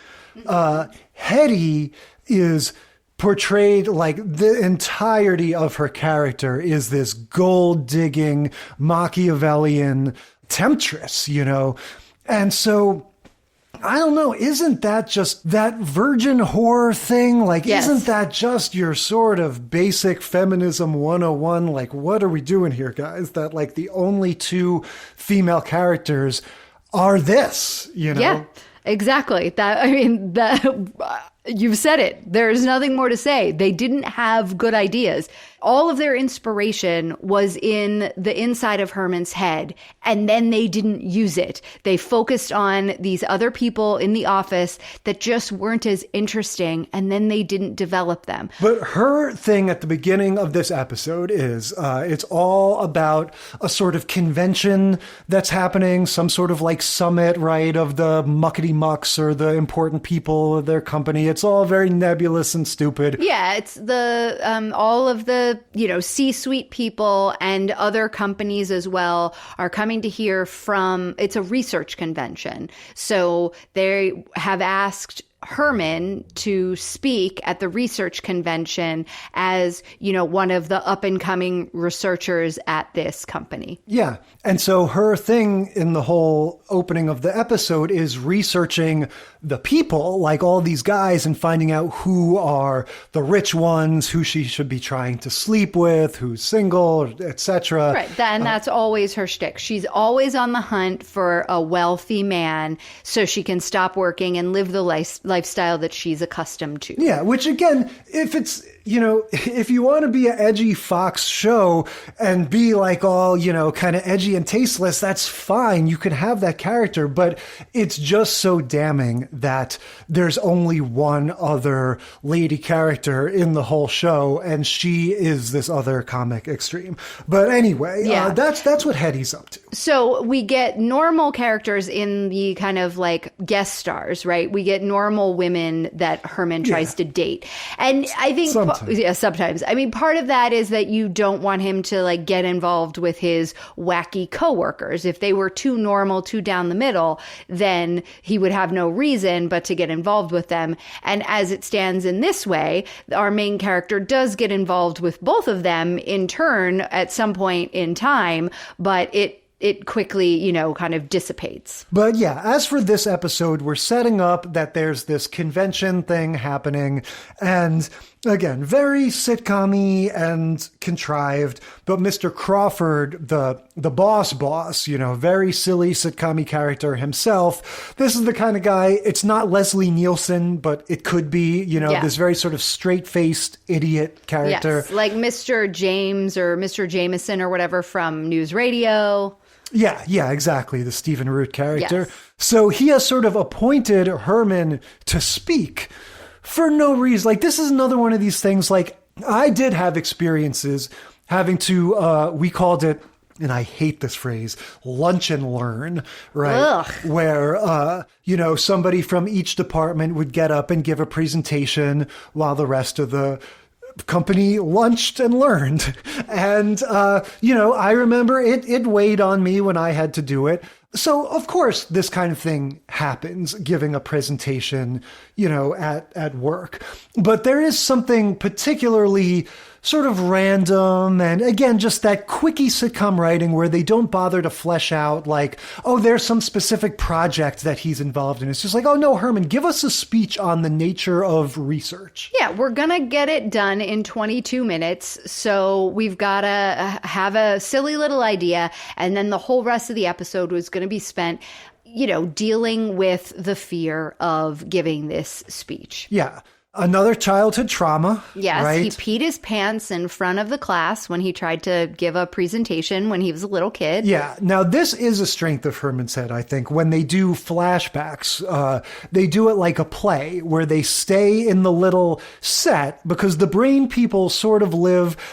Hetty is portrayed like the entirety of her character is this gold-digging Machiavellian temptress, you know? And so, I don't know, isn't that just that virgin whore thing? Like, isn't that just your sort of basic feminism 101? Like, what are we doing here, guys? That, like, the only two female characters are this, you know? Yeah, exactly. You've said it. There's nothing more to say. They didn't have good ideas. All of their inspiration was in the inside of Herman's head, and then they didn't use it. They focused on these other people in the office that just weren't as interesting, and then they didn't develop them. But her thing at the beginning of this episode is it's all about a sort of convention that's happening, some sort of like summit, right, of the muckety-mucks or the important people of their company. It's all very nebulous and stupid. Yeah, it's the all of the, C-suite people and other companies as well are coming to hear from, it's a research convention. So they have asked Herman to speak at the research convention as, one of the up-and-coming researchers at this company. Yeah. And so her thing in the whole opening of the episode is researching the people, like all these guys, and finding out who are the rich ones, who she should be trying to sleep with, who's single, etc. Right. And that's always her shtick. She's always on the hunt for a wealthy man so she can stop working and live the lifestyle that she's accustomed to. Yeah, which again, if it's, if you want to be an edgy Fox show and be like all, kind of edgy and tasteless, that's fine. You can have that character, but it's just so damning that there's only one other lady character in the whole show, and she is this other comic extreme. But anyway, that's what Hetty's up to. So we get normal characters in the kind of like guest stars, right? We get normal women that Herman tries to date. And I think sometimes. I mean, part of that is that you don't want him to like get involved with his wacky coworkers. If they were too normal, too down the middle, then he would have no reason but to get involved with them. And as it stands in this way, our main character does get involved with both of them in turn at some point in time, but it quickly, kind of dissipates. But yeah, as for this episode, we're setting up that there's this convention thing happening, and again, very sitcom-y and contrived, but Mr. Crawford, the boss, very silly sitcom-y character himself. This is the kind of guy, it's not Leslie Nielsen, but it could be, this very sort of straight-faced idiot character. Yes, like Mr. James or Mr. Jameson or whatever from News Radio. Yeah, exactly. The Stephen Root character. Yes. So he has sort of appointed Herman to speak for no reason. Like, this is another one of these things, like, I did have experiences having to, we called it, and I hate this phrase, lunch and learn, right? Ugh. Where, somebody from each department would get up and give a presentation while the rest of the company lunched and learned. And, I remember it weighed on me when I had to do it. So, of course, this kind of thing happens, giving a presentation, at work. But there is something particularly sort of random and, again, just that quickie sitcom writing where they don't bother to flesh out, like, oh, there's some specific project that he's involved in. It's just like, oh, no, Herman, give us a speech on the nature of research. Yeah, we're going to get it done in 22 minutes. So we've got to have a silly little idea. And then the whole rest of the episode was going to be spent, dealing with the fear of giving this speech. Yeah. Another childhood trauma. Yes, right? He peed his pants in front of the class when he tried to give a presentation when he was a little kid. Yeah. Now, this is a strength of Herman's head, I think. When they do flashbacks, they do it like a play where they stay in the little set because the brain people sort of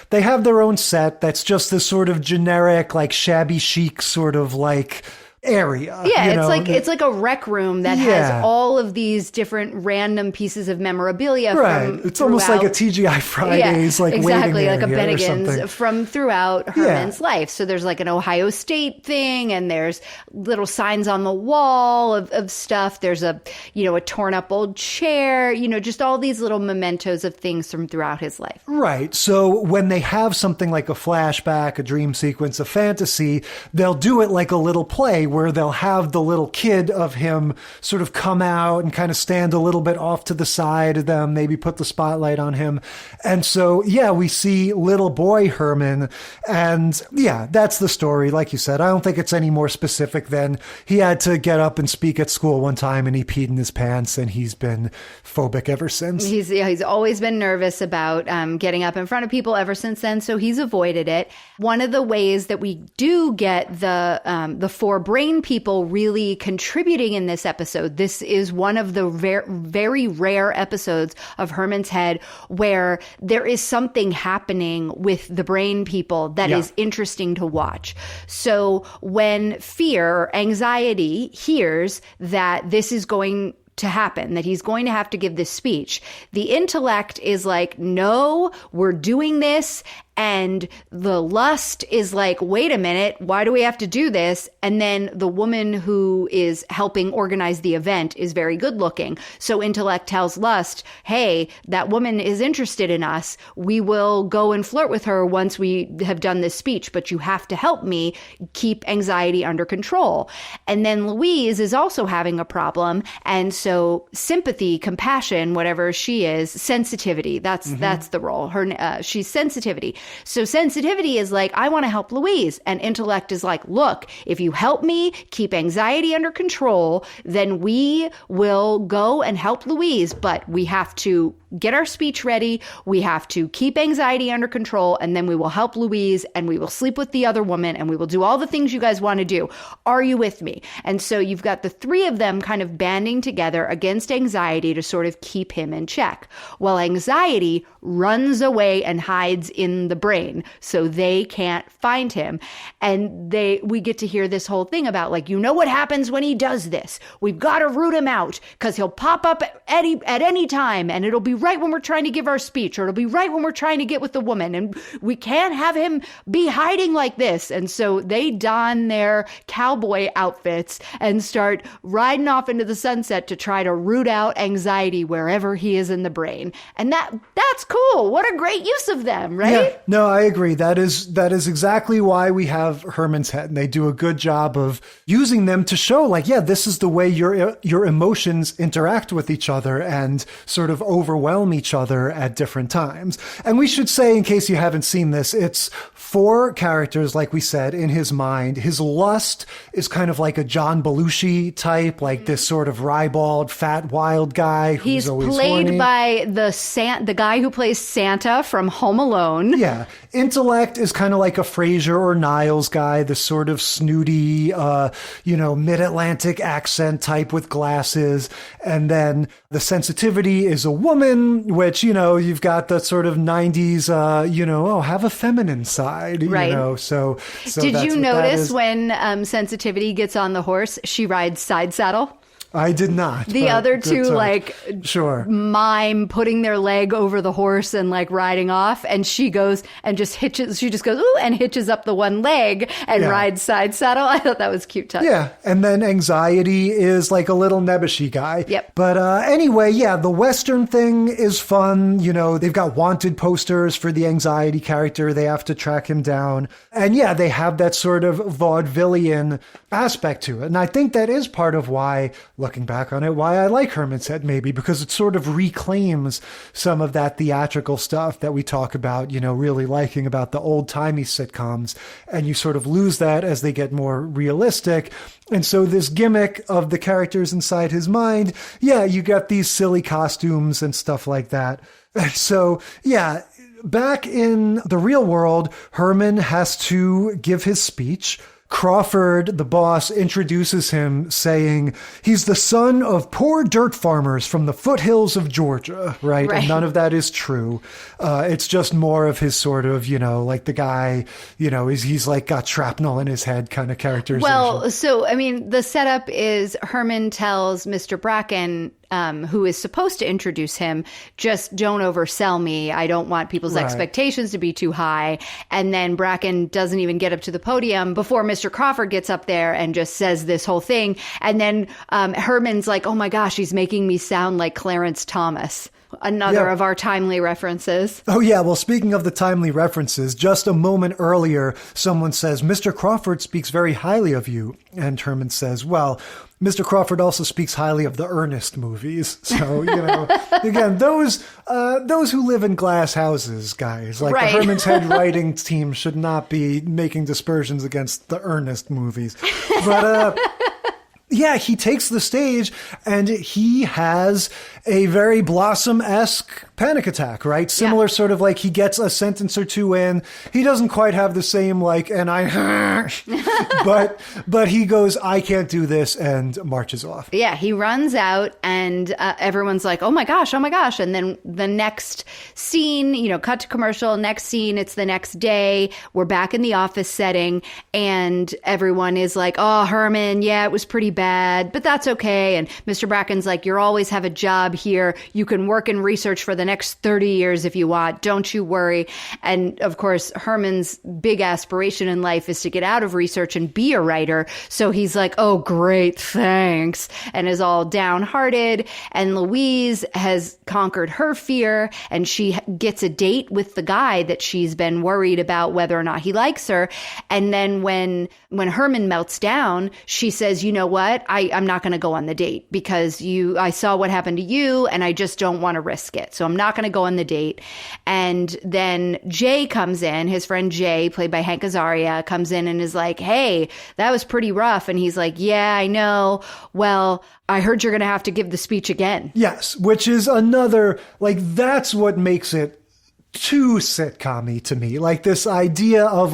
they have their own set that's just this sort of generic, like shabby chic sort of like area. Yeah, it's like a rec room that has all of these different random pieces of memorabilia. Right. It's almost like a TGI Fridays, like exactly, waiting like a area Bennigan's from throughout Herman's life. So there's like an Ohio State thing, and there's little signs on the wall of stuff. There's a torn up old chair, just all these little mementos of things from throughout his life. Right. So when they have something like a flashback, a dream sequence, a fantasy, they'll do it like a little play where they'll have the little kid of him sort of come out and kind of stand a little bit off to the side of them, maybe put the spotlight on him. And so, we see little boy Herman. And that's the story. Like you said, I don't think it's any more specific than he had to get up and speak at school one time and he peed in his pants, and he's been phobic ever since. He's always been nervous about getting up in front of people ever since then, so he's avoided it. One of the ways that we do get the four brain people really contributing in this episode, this is one of the very rare episodes of Herman's Head where there is something happening with the brain people that is interesting to watch. So when fear or anxiety hears that this is going to happen, that he's going to have to give this speech, the intellect is like, no, we're doing this. And the lust is like, wait a minute, why do we have to do this? And then the woman who is helping organize the event is very good looking. So intellect tells lust, hey, that woman is interested in us. We will go and flirt with her once we have done this speech, but you have to help me keep anxiety under control. And then Louise is also having a problem. And so sympathy, compassion, whatever she is, sensitivity, that's the role. She's sensitivity. So sensitivity is like, I want to help Louise. And intellect is like, look, if you help me keep anxiety under control, then we will go and help Louise. But we have to get our speech ready. We have to keep anxiety under control, and then we will help Louise, and we will sleep with the other woman, and we will do all the things you guys want to do. Are you with me? And so you've got the three of them kind of banding together against anxiety to sort of keep him in check. While anxiety runs away and hides in the brain, so they can't find him. And we get to hear this whole thing about, like, what happens when he does this? We've got to root him out because he'll pop up at any time, and it'll be right when we're trying to give our speech, or it'll be right when we're trying to get with the woman, and we can't have him be hiding like this. And so they don their cowboy outfits and start riding off into the sunset to try to root out anxiety wherever he is in the brain. And that's cool. What a great use of them, right? Yeah, no, I agree. That is exactly why we have Herman's Head, and they do a good job of using them to show, like, this is the way your emotions interact with each other and sort of overwhelm each other at different times. And we should say, in case you haven't seen this, it's four characters, like we said, in his mind. His lust is kind of like a John Belushi type, like this sort of ribald, fat, wild guy who's He's always played horny. by the guy who plays Santa from Home Alone. Yeah. Intellect is kind of like a Frasier or Niles guy, the sort of snooty, mid-Atlantic accent type with glasses. And then the sensitivity is a woman, which, you've got the sort of 90s, have a feminine side, right. So did you notice when sensitivity gets on the horse, she rides side saddle? I did not. The other two, sure, mime putting their leg over the horse and like riding off, and she goes and just hitches. She just goes ooh and hitches up the one leg and rides side saddle. I thought that was cute touch. Yeah, and then anxiety is like a little nebbishy guy. Yep. But anyway, the Western thing is fun. They've got wanted posters for the anxiety character. They have to track him down, and they have that sort of vaudevillian aspect to it. And I think that is part of why, looking back on it, why I like Herman's Head, maybe, because it sort of reclaims some of that theatrical stuff that we talk about, really liking about the old-timey sitcoms. And you sort of lose that as they get more realistic. And so this gimmick of the characters inside his mind, you get these silly costumes and stuff like that. So, back in the real world, Herman has to give his speech. Crawford, the boss, introduces him saying he's the son of poor dirt farmers from the foothills of Georgia, right? And none of that is true. It's just more of his sort of, like the guy, he's like got shrapnel in his head kind of characterization. Well, so, I mean, the setup is Herman tells Mr. Bracken, who is supposed to introduce him, just don't oversell me. I don't want people's expectations to be too high. And then Bracken doesn't even get up to the podium before Mr. Crawford gets up there and just says this whole thing. And then Herman's like, oh my gosh, he's making me sound like Clarence Thomas. Another of our timely references. Oh, yeah. Well, speaking of the timely references, just a moment earlier, someone says, Mr. Crawford speaks very highly of you. And Herman says, well, Mr. Crawford also speaks highly of the Ernest movies. So, again, those who live in glass houses, guys, like the Herman's Head writing team should not be making dispersions against the Ernest movies. But, yeah, he takes the stage and he has a very Blossom-esque panic attack, right? Similar sort of like he gets a sentence or two in. He doesn't quite have the same but he goes, I can't do this, and marches off. Yeah, he runs out and everyone's like, oh my gosh. And then the next scene, cut to commercial, next scene, it's the next day. We're back in the office setting and everyone is like, oh, Herman, yeah, it was pretty bad, but that's okay. And Mr. Bracken's like, you always have a job here. You can work in research for the next 30 years if you want. Don't you worry. And of course, Herman's big aspiration in life is to get out of research and be a writer. So he's like, oh, great, thanks. And is all downhearted. And Louise has conquered her fear and she gets a date with the guy that she's been worried about whether or not he likes her. And then when Herman melts down, she says, you know what? I'm not going to go on the date because I saw what happened to you and I just don't want to risk it. So I'm not going to go on the date. And then Jay comes in, his friend Jay, played by Hank Azaria, comes in and is like, hey, that was pretty rough. And he's like, yeah, I know. Well, I heard you're going to have to give the speech again. Yes, which is another, that's what makes it too sitcom-y to me. Like this idea of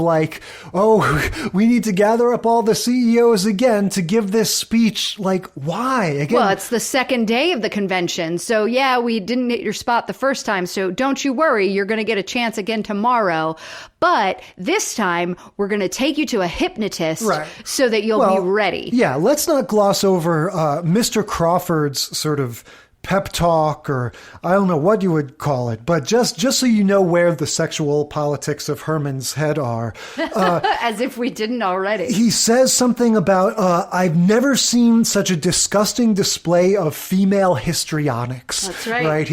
oh, we need to gather up all the CEOs again to give this speech. Why? Again, well, it's the second day of the convention. So yeah, we didn't hit your spot the first time. So don't you worry. You're going to get a chance again tomorrow. But this time we're going to take you to a hypnotist so that you'll be ready. Yeah. Let's not gloss over Mr. Crawford's sort of pep talk, or I don't know what you would call it, but just so you know where the sexual politics of Herman's head are. As if we didn't already. He says something about, I've never seen such a disgusting display of female histrionics. That's right. Right?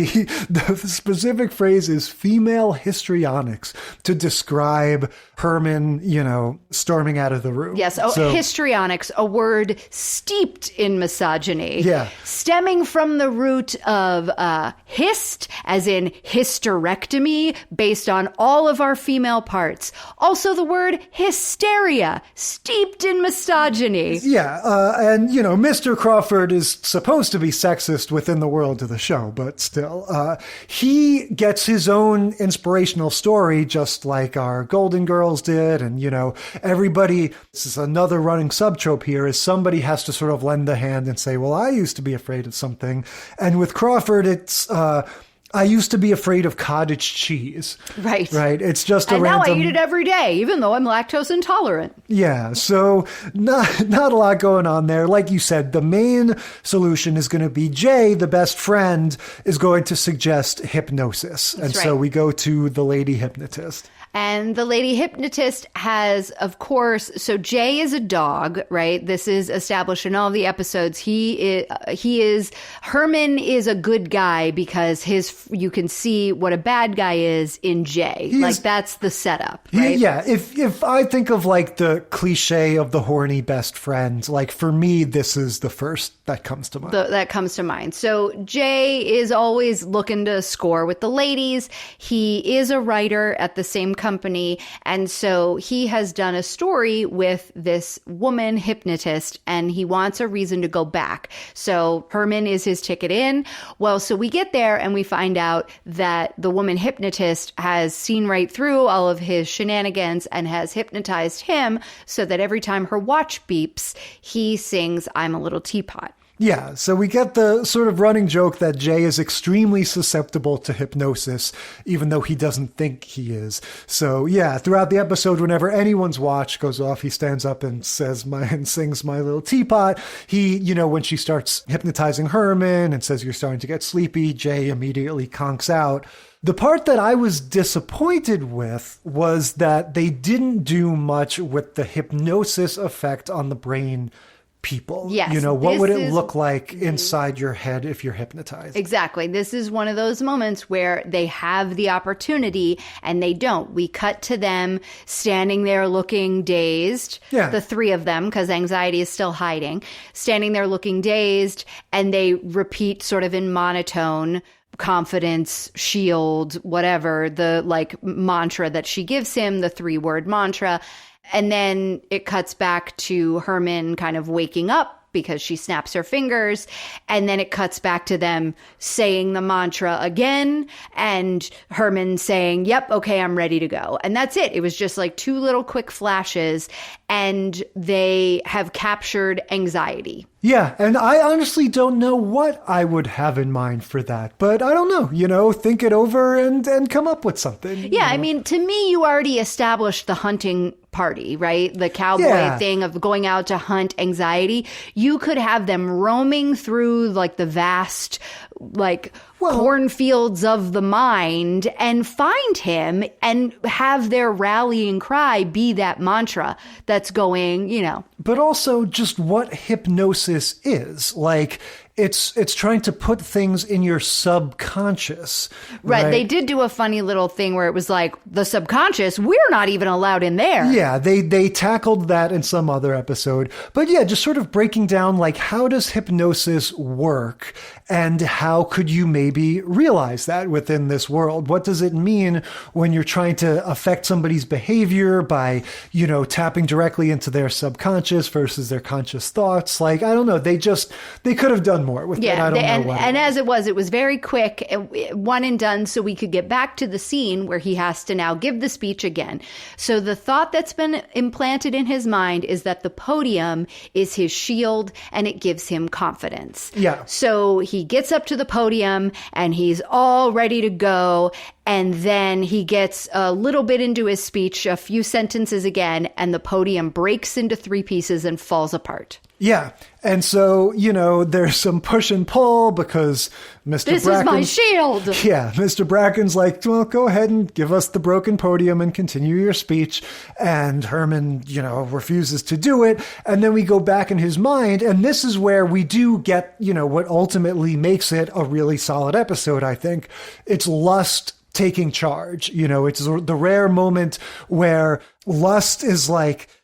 The specific phrase is female histrionics to describe Herman, storming out of the room. Yes. Histrionics, a word steeped in misogyny. Yeah. Stemming from the root of hist, as in hysterectomy, based on all of our female parts. Also the word hysteria, steeped in misogyny. Yeah, and, Mr. Crawford is supposed to be sexist within the world of the show, but still, he gets his own inspirational story, just like our Golden Girls did, and, everybody, this is another running subtrope here, is somebody has to sort of lend a hand and say, well, I used to be afraid of something. And with Crawford, it's, I used to be afraid of cottage cheese. Right. Right. It's just a and random... now I eat it every day, even though I'm lactose intolerant. Yeah. So not a lot going on there. Like you said, the main solution is going to be Jay, the best friend, is going to suggest hypnosis. That's so we go to the lady hypnotist. And the lady hypnotist has, of course, so Jay is a dog, right? This is established in all the episodes. Herman is a good guy because you can see what a bad guy is in Jay. That's the setup, right? Yeah. If I think of the cliche of the horny best friend, for me, this is the first that comes to mind. That comes to mind. So Jay is always looking to score with the ladies. He is a writer at the same company. And so he has done a story with this woman hypnotist, and he wants a reason to go back. So Herman is his ticket in. Well, so we get there and we find out that the woman hypnotist has seen right through all of his shenanigans and has hypnotized him so that every time her watch beeps, he sings, "I'm a little teapot." Yeah, so we get the sort of running joke that Jay is extremely susceptible to hypnosis, even though he doesn't think he is. So yeah, throughout the episode, whenever anyone's watch goes off, he stands up and sings "My Little Teapot." He, when she starts hypnotizing Herman and says, "You're starting to get sleepy," Jay immediately conks out. The part that I was disappointed with was that they didn't do much with the hypnosis effect on the brain people. Yes. What would it look like inside your head if you're hypnotized? Exactly. This is one of those moments where they have the opportunity and they don't. We cut to them standing there looking dazed. Yeah. The three of them, because anxiety is still hiding, standing there looking dazed, and they repeat sort of in monotone, confidence, shield, whatever, the mantra that she gives him, the 3-word mantra. And then it cuts back to Herman kind of waking up because she snaps her fingers. And then it cuts back to them saying the mantra again and Herman saying, "Yep, okay, I'm ready to go." And that's it. It was just like 2 little quick flashes, and they have captured anxiety. Yeah, and I honestly don't know what I would have in mind for that. But I don't know, think it over and come up with something. Yeah, I mean, to me, you already established the hunting party, right? The cowboy thing of going out to hunt anxiety. You could have them roaming through the vast, cornfields of the mind and find him and have their rallying cry be that mantra that's going, But also just what hypnosis is. It's trying to put things in your subconscious. Right. They did do a funny little thing where it was like, the subconscious, we're not even allowed in there. Yeah, they tackled that in some other episode. But yeah, just sort of breaking down, how does hypnosis work? And how could you maybe realize that within this world? What does it mean when you're trying to affect somebody's behavior by, tapping directly into their subconscious versus their conscious thoughts? I don't know. They could have done more with it. I don't know. And as it was very quick, one and done, so we could get back to the scene where he has to now give the speech again. So the thought that's been implanted in his mind is that the podium is his shield and it gives him confidence. Yeah. So he gets up to the podium and he's all ready to go. And then he gets a little bit into his speech, a few sentences again, and the podium breaks into 3 pieces and falls apart. Yeah. And so, there's some push and pull because Mr. This is my shield. Yeah. Mr. Bracken's like, well, go ahead and give us the broken podium and continue your speech. And Herman, refuses to do it. And then we go back in his mind. And this is where we do get, what ultimately makes it a really solid episode, I think. It's Lust taking charge. It's the rare moment where Lust is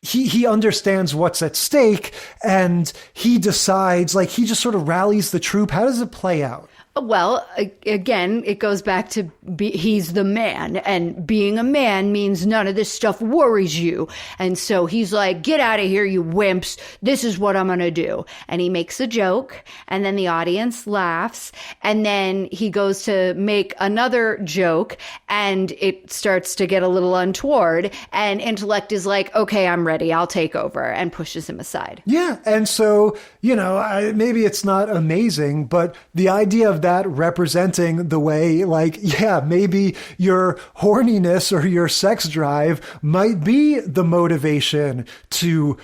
he understands what's at stake and he decides, he just sort of rallies the troop. How does it play out? Well, again, it goes back to he's the man, and being a man means none of this stuff worries you. And so he's like, "Get out of here, you wimps. This is what I'm going to do." And he makes a joke, and then the audience laughs, and then he goes to make another joke, and it starts to get a little untoward, and Intellect is like, "Okay, I'm ready. I'll take over," and pushes him aside. Yeah, and so, maybe it's not amazing, but the idea of that representing the way, maybe your horniness or your sex drive might be the motivation to,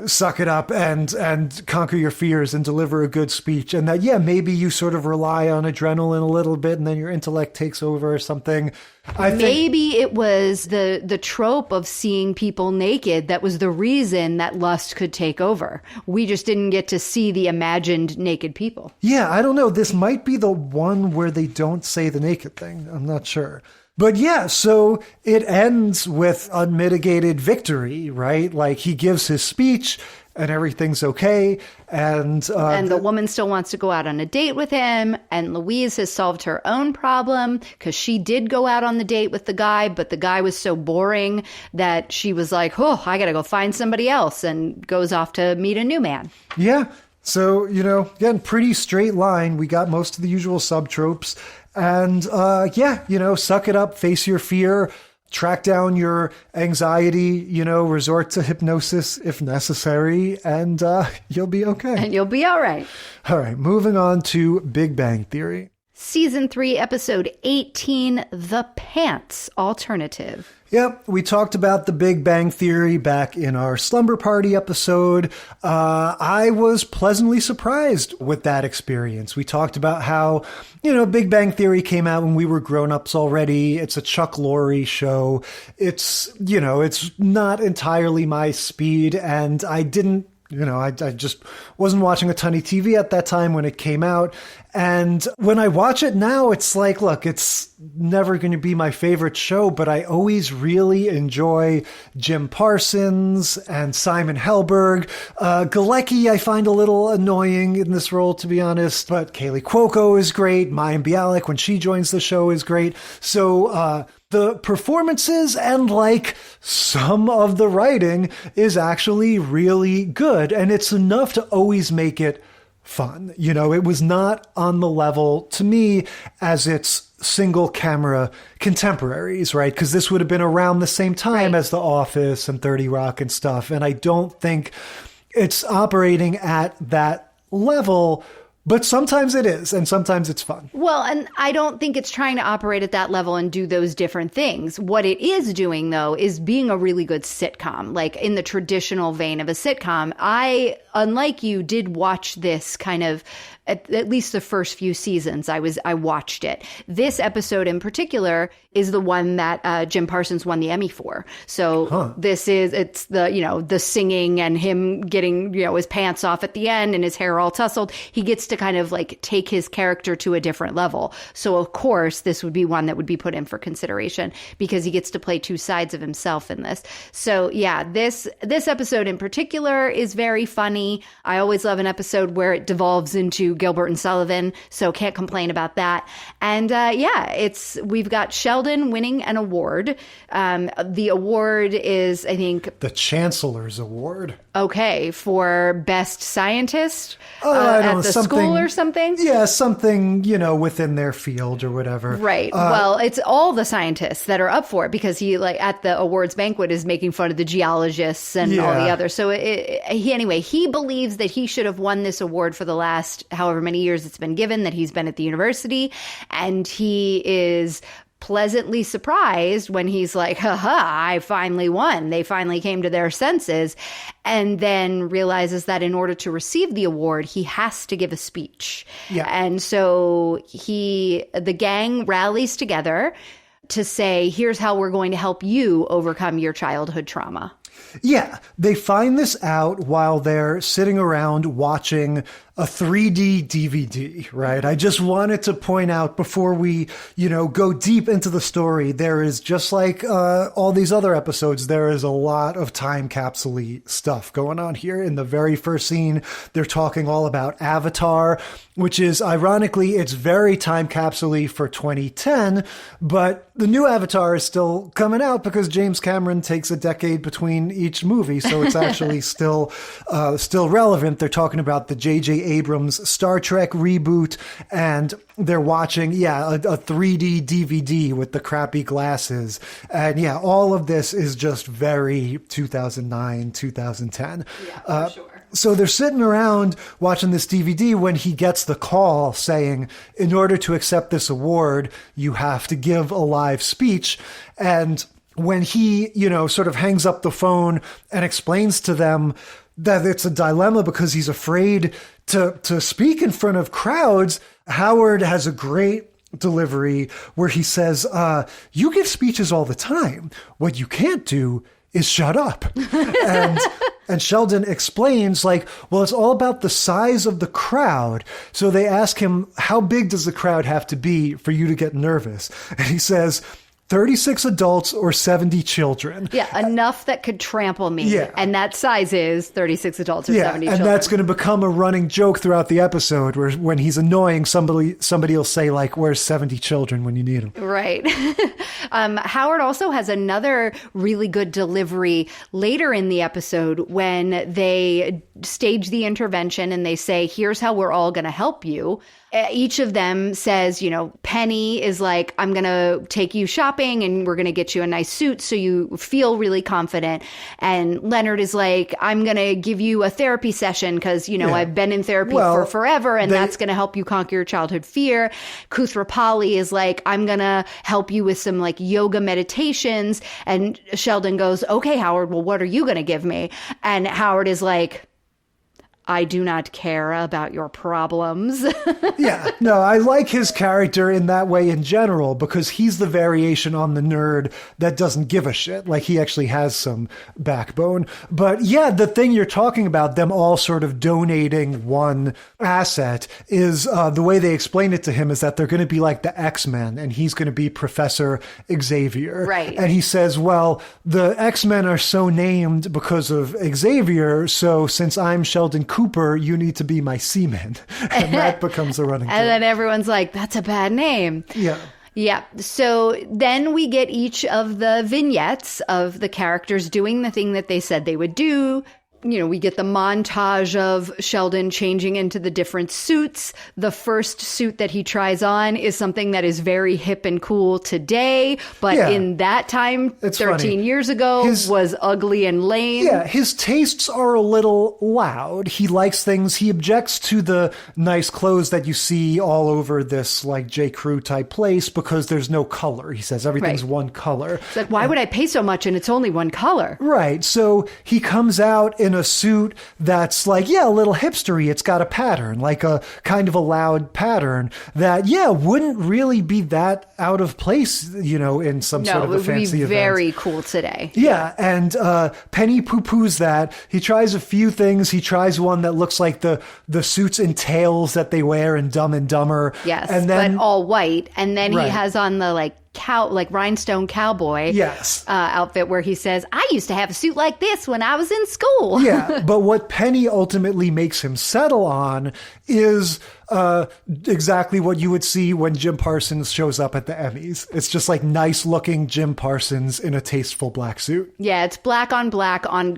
suck it up and conquer your fears and deliver a good speech. And that, maybe you sort of rely on adrenaline a little bit and then your intellect takes over or something. Maybe it was the trope of seeing people naked that was the reason that lust could take over. We just didn't get to see the imagined naked people. Yeah, I don't know. This might be the one where they don't say the naked thing. I'm not sure. But yeah, so it ends with unmitigated victory, right? Like he gives his speech and everything's okay. And the woman still wants to go out on a date with him. And Louise has solved her own problem because she did go out on the date with the guy, but the guy was so boring that she was like, oh, I got to go find somebody else, and goes off to meet a new man. Yeah. So, again, pretty straight line. We got most of the usual subtropes. And suck it up, face your fear, track down your anxiety, resort to hypnosis if necessary, and you'll be okay. And you'll be all right. All right, moving on to Big Bang Theory. Season 3, episode 18, The Pants Alternative. Yep, we talked about the Big Bang Theory back in our Slumber Party episode. I was pleasantly surprised with that experience. We talked about how, Big Bang Theory came out when we were grown-ups already. It's a Chuck Lorre show. It's not entirely my speed, and I didn't I just wasn't watching a ton of TV at that time when it came out. And when I watch it now, it's like, look, it's never going to be my favorite show, but I always really enjoy Jim Parsons and Simon Helberg. Galecki I find a little annoying in this role, to be honest, but Kaylee Cuoco is great. Mayim Bialik, when she joins the show, is great. So, the performances and some of the writing is actually really good. And it's enough to always make it fun. It was not on the level to me as its single camera contemporaries, right? Because this would have been around the same time as The Office and 30 Rock and stuff. And I don't think it's operating at that level. But sometimes it is, and sometimes it's fun. Well, and I don't think it's trying to operate at that level and do those different things. What it is doing, though, is being a really good sitcom, like in the traditional vein of a sitcom. I, unlike you, did watch this kind of at least the first few seasons. I watched it. This episode in particular is the one that Jim Parsons won the Emmy for. So it's the singing and him getting, his pants off at the end and his hair all tousled. He gets to kind of take his character to a different level. So of course, this would be one that would be put in for consideration because he gets to play two sides of himself in this. So yeah, this episode in particular is very funny. I always love an episode where it devolves into Gilbert and Sullivan, so can't complain about that. And we've got Sheldon winning an award. The award is, I think, the Chancellor's Award. Okay, for best scientist at the school or something? Yeah, something, within their field or whatever. Right. Well, it's all the scientists that are up for it because he, at the awards banquet, is making fun of the geologists and all the others. So he believes that he should have won this award for the last however many years it's been given that he's been at the university. And he is pleasantly surprised when he's like, haha, I finally won. They finally came to their senses. And then realizes that in order to receive the award, he has to give a speech. Yeah. And so the gang rallies together to say, here's how we're going to help you overcome your childhood trauma. Yeah, they find this out while they're sitting around watching a 3D DVD, right? I just wanted to point out before we, go deep into the story, there is just like all these other episodes, there is a lot of time capsule-y stuff going on here. In the very first scene, they're talking all about Avatar, which is, ironically, it's very time capsule-y for 2010, but the new Avatar is still coming out because James Cameron takes a decade between each movie, so it's actually still relevant. They're talking about the J.J. Abrams Star Trek reboot, and they're watching, a 3D DVD with the crappy glasses. And all of this is just very 2009, 2010. Yeah, for sure. So they're sitting around watching this DVD when he gets the call saying, in order to accept this award, you have to give a live speech. And when he, sort of hangs up the phone and explains to them that it's a dilemma because he's afraid to speak in front of crowds, Howard has a great delivery where he says, you give speeches all the time. What you can't do is shut up. And Sheldon explains, well, it's all about the size of the crowd. So they ask him, how big does the crowd have to be for you to get nervous? And he says, 36 adults or 70 children. Yeah, enough that could trample me. Yeah. And that size is 36 adults or 70 children. And that's going to become a running joke throughout the episode where when he's annoying, somebody will say, like, where's 70 children when you need them? Right. Howard also has another really good delivery later in the episode when they stage the intervention and they say, here's how we're all going to help you. Each of them says, Penny is like, I'm going to take you shopping and we're going to get you a nice suit so you feel really confident. And Leonard is like, I'm going to give you a therapy session because, I've been in therapy for forever and that's going to help you conquer your childhood fear. Koothrappali is like, I'm going to help you with some like yoga meditations. And Sheldon goes, okay, Howard, well, what are you going to give me? And Howard is like, I do not care about your problems. Yeah, no, I like his character in that way in general because he's the variation on the nerd that doesn't give a shit. Like he actually has some backbone. But yeah, the thing you're talking about, them all sort of donating one asset, is the way they explain it to him is that they're going to be like the X-Men and he's going to be Professor Xavier. Right. And he says, well, the X-Men are so named because of Xavier, so since I'm Sheldon Cooper, you need to be my seaman. And that becomes a running joke. And then everyone's like, that's a bad name. Yeah. Yeah. So then we get each of the vignettes of the characters doing the thing that they said they would do. We get the montage of Sheldon changing into the different suits. The first suit that he tries on is something that is very hip and cool today, but in that time, it's 13 funny. years ago, was ugly and lame. Yeah, his tastes are a little loud. He likes things. He objects to the nice clothes that you see all over this like J. Crew type place because there's no color. He says everything's one color. It's like, why would I pay so much and it's only one color? Right. So he comes out in a suit that's like, a little hipstery. It's got a pattern, like a kind of a loud pattern that, wouldn't really be that out of place, in some sort of a fancy event. No, it would be very cool today. Yeah, and Penny poo-poos that. He tries a few things. He tries one that looks like the suits and tails that they wear in Dumb and Dumber. Yes, and then, but all white. And then Right. he has on the rhinestone cowboy outfit where he says, I used to have a suit like this when I was in school. Yeah, but what Penny ultimately makes him settle on is exactly what you would see when Jim Parsons shows up at the Emmys. It's just like nice looking Jim Parsons in a tasteful black suit. Yeah, it's black on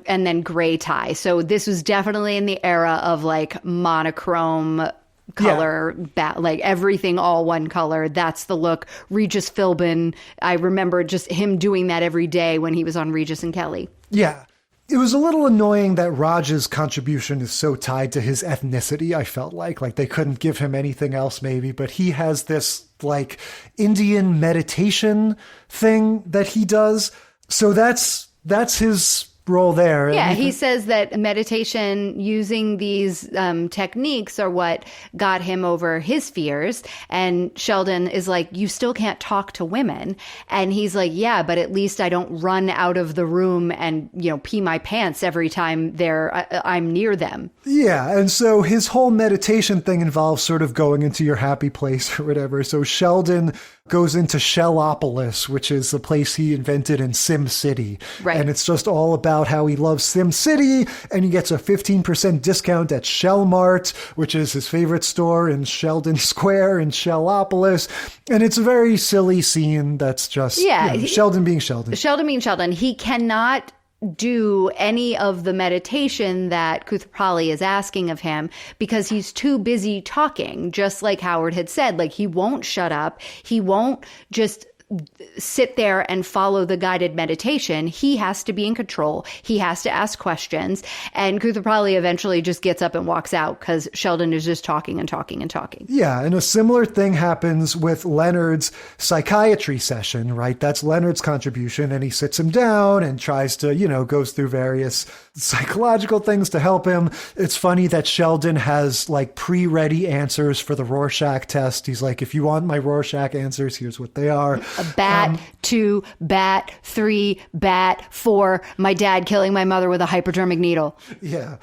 and then gray tie. So this was definitely in the era of like monochrome color, like everything all one color. That's the look. Regis Philbin, I remember just him doing that every day when he was on Regis and Kelly. Yeah. It was a little annoying that Raj's contribution is so tied to his ethnicity, I felt like they couldn't give him anything else maybe, but he has this like Indian meditation thing that he does. So that's his role there. Yeah, he says that meditation using these techniques are what got him over his fears. And Sheldon is like, you still can't talk to women. And he's like, yeah, but at least I don't run out of the room and, pee my pants every time I'm near them. Yeah, and so his whole meditation thing involves sort of going into your happy place or whatever. So Sheldon goes into Shellopolis, which is the place he invented in Sim City. Right. And it's just all about how he loves Sim City, and he gets a 15% discount at Shell Mart, which is his favorite store in Sheldon Square in Shellopolis. And it's a very silly scene that's just Sheldon being Sheldon. Sheldon being Sheldon. He cannot do any of the meditation that Koothrappali is asking of him because he's too busy talking, just like Howard had said. Like, he won't shut up. He won't just sit there and follow the guided meditation. He has to be in control. He has to ask questions. And Koothrappali eventually just gets up and walks out because Sheldon is just talking and talking and talking. Yeah, and a similar thing happens with Leonard's psychiatry session, right? That's Leonard's contribution, and he sits him down and tries to, goes through various psychological things to help him. It's funny that Sheldon has like pre-ready answers for the Rorschach test. He's like, if you want my Rorschach answers, here's what they are. Bat 2, Bat 3, Bat 4, my dad killing my mother with a hypodermic needle. Yeah.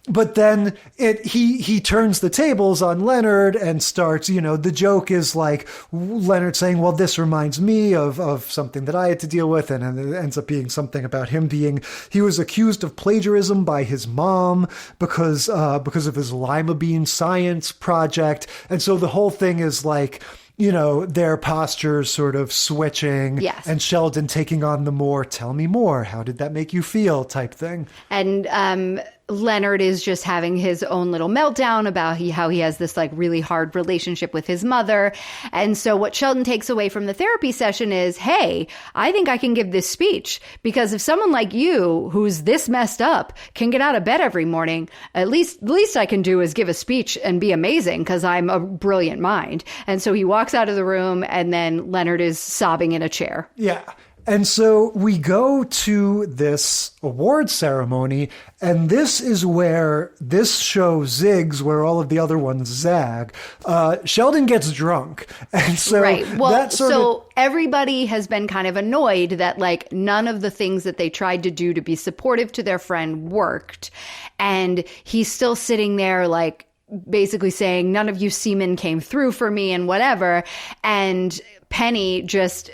But then he turns the tables on Leonard and starts, the joke is like Leonard saying, well, this reminds me of something that I had to deal with. And it ends up being something about he was accused of plagiarism by his mom because of his lima bean science project. And so the whole thing is like, their postures sort of switching. Yes. And Sheldon taking on the more, tell me more, how did that make you feel type thing. And Leonard is just having his own little meltdown about how he has this like really hard relationship with his mother. And so what Sheldon takes away from the therapy session is, hey, I think I can give this speech because if someone like you, who's this messed up, can get out of bed every morning, the least I can do is give a speech and be amazing because I'm a brilliant mind. And so he walks out of the room and then Leonard is sobbing in a chair. Yeah. And so we go to this award ceremony, and this is where this show zigs, where all of the other ones zag. Sheldon gets drunk. And so right. Well, everybody has been kind of annoyed that like none of the things that they tried to do to be supportive to their friend worked. And he's still sitting there like basically saying, none of you seamen came through for me and whatever. And Penny, just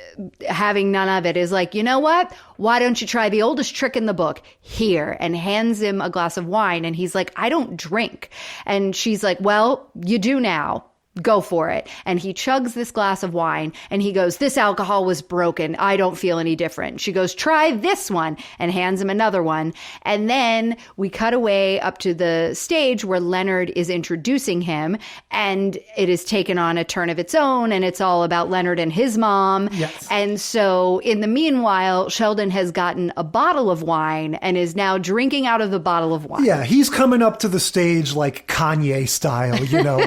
having none of it, is like, you know what? Why don't you try the oldest trick in the book here? And hands him a glass of wine. And he's like, I don't drink. And she's like, well, you do now. Go for it. And he chugs this glass of wine and he goes, this alcohol was broken. I don't feel any different. She goes, try this one, and hands him another one. And then we cut away up to the stage where Leonard is introducing him, and it is taken on a turn of its own, and it's all about Leonard and his mom. Yes. And so in the meanwhile, Sheldon has gotten a bottle of wine and is now drinking out of the bottle of wine. Yeah, he's coming up to the stage like Kanye style,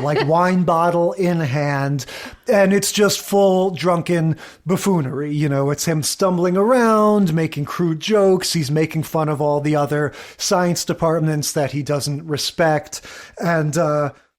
like wine bottle in hand, and it's just full drunken buffoonery. It's him stumbling around, making crude jokes. He's making fun of all the other science departments that he doesn't respect. And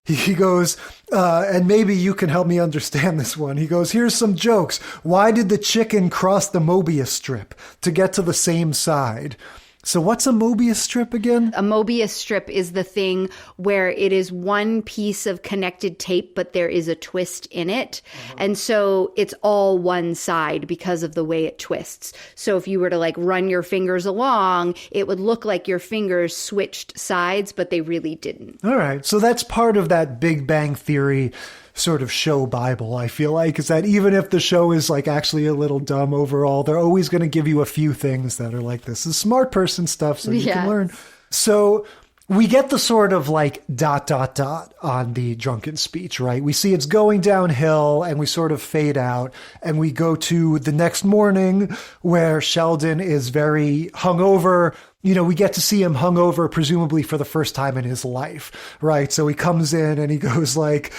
he goes, and maybe you can help me understand this one. He goes, here's some jokes. Why did the chicken cross the Mobius strip to get to the same side? So what's a Mobius strip again? A Mobius strip is the thing where it is one piece of connected tape, but there is a twist in it. And so it's all one side because of the way it twists. So if you were to like run your fingers along, it would look like your fingers switched sides, but they really didn't. All right. So that's part of that Big Bang Theory sort of show Bible, I feel like, is that even if the show is like actually a little dumb overall, they're always going to give you a few things that are like, this is smart person stuff, so you can learn. So we get the sort of like ... on the drunken speech, right? We see it's going downhill and we sort of fade out and we go to the next morning where Sheldon is very hungover. We get to see him hungover, presumably for the first time in his life, right? So he comes in and he goes like,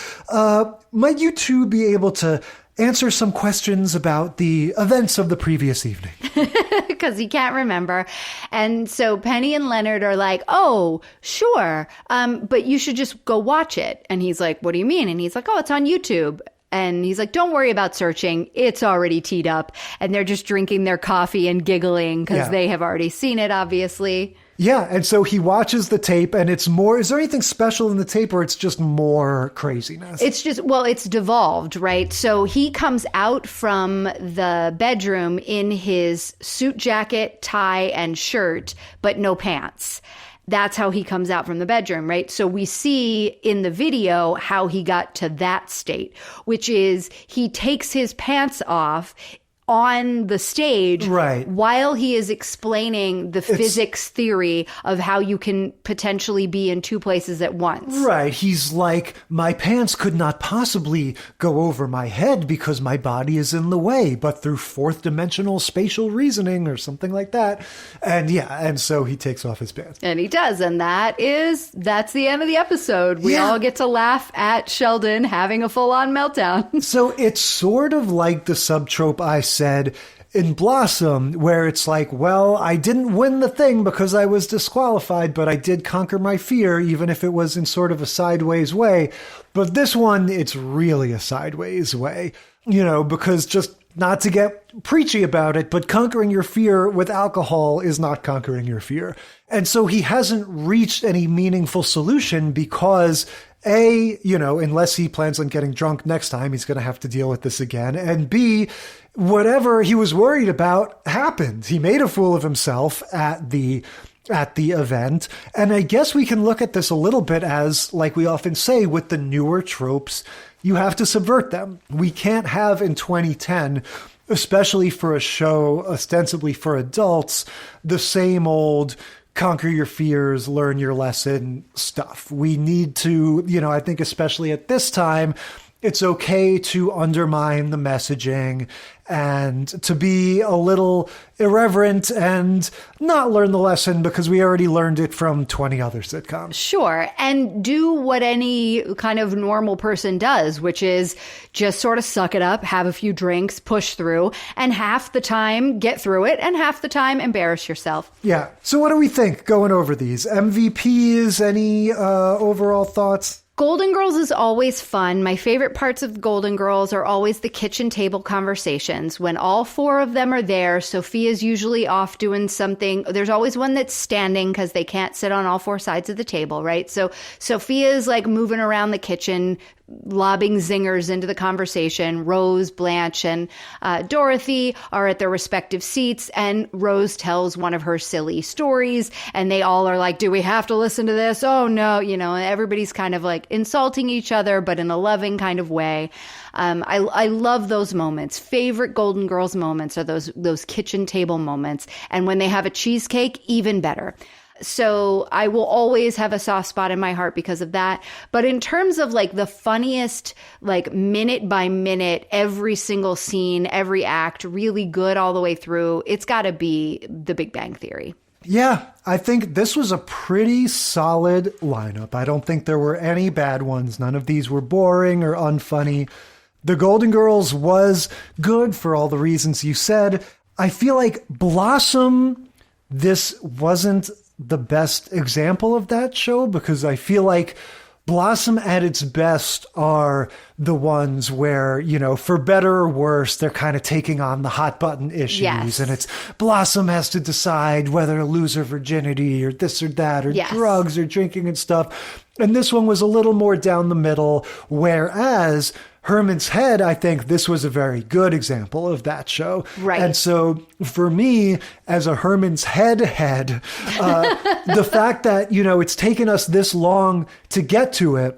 might you two be able to answer some questions about the events of the previous evening? Because he can't remember. And so Penny and Leonard are like, oh, sure, but you should just go watch it. And he's like, what do you mean? And he's like, oh, it's on YouTube. And he's like, don't worry about searching. It's already teed up. And they're just drinking their coffee and giggling because they have already seen it, obviously. Yeah. And so he watches the tape and it's more, is there anything special in the tape or it's just more craziness? It's just, well, it's devolved, right? So he comes out from the bedroom in his suit jacket, tie, and shirt, but no pants. That's how he comes out from the bedroom, right? So we see in the video how he got to that state, which is he takes his pants off on the stage while he is explaining the physics theory of how you can potentially be in two places at once. Right. He's like, my pants could not possibly go over my head because my body is in the way, but through fourth dimensional spatial reasoning or something like that. And and so he takes off his pants. And he does. And that's the end of the episode. We all get to laugh at Sheldon having a full-on meltdown. So it's sort of like the subtrope I said in Blossom, where it's like, well, I didn't win the thing because I was disqualified, but I did conquer my fear, even if it was in sort of a sideways way. But this one, it's really a sideways way, because just not to get preachy about it, but conquering your fear with alcohol is not conquering your fear. And so he hasn't reached any meaningful solution because A, unless he plans on getting drunk next time, he's going to have to deal with this again. And B, whatever he was worried about happened. He made a fool of himself at the event. And I guess we can look at this a little bit as, like we often say, with the newer tropes, you have to subvert them. We can't have in 2010, especially for a show ostensibly for adults, the same old conquer your fears, learn your lesson stuff. We need to, I think especially at this time, it's okay to undermine the messaging and to be a little irreverent and not learn the lesson because we already learned it from 20 other sitcoms. Sure. And do what any kind of normal person does, which is just sort of suck it up, have a few drinks, push through, and half the time get through it and half the time embarrass yourself. Yeah. So what do we think going over these? MVPs, any overall thoughts? Golden Girls is always fun. My favorite parts of Golden Girls are always the kitchen table conversations. When all four of them are there, Sophia's usually off doing something. There's always one that's standing because they can't sit on all four sides of the table, right? So Sophia's like moving around the kitchen, lobbing zingers into the conversation. Rose, Blanche, and Dorothy are at their respective seats, and Rose tells one of her silly stories, and they all are like, do we have to listen to this? Oh, no. Everybody's kind of like insulting each other, but in a loving kind of way. I love those moments. Favorite Golden Girls moments are those kitchen table moments. And when they have a cheesecake, even better. So I will always have a soft spot in my heart because of that. But in terms of like the funniest, like minute by minute, every single scene, every act, really good all the way through, it's got to be The Big Bang Theory. Yeah, I think this was a pretty solid lineup. I don't think there were any bad ones. None of these were boring or unfunny. The Golden Girls was good for all the reasons you said. I feel like Blossom, this wasn't the best example of that show because I feel like Blossom at its best are the ones where, for better or worse, they're kind of taking on the hot button issues. Yes. And it's Blossom has to decide whether to lose her virginity or this or that or drugs or drinking and stuff. And this one was a little more down the middle, whereas Herman's Head, I think this was a very good example of that show. Right. And so for me, as a Herman's Head, the fact that, it's taken us this long to get to it,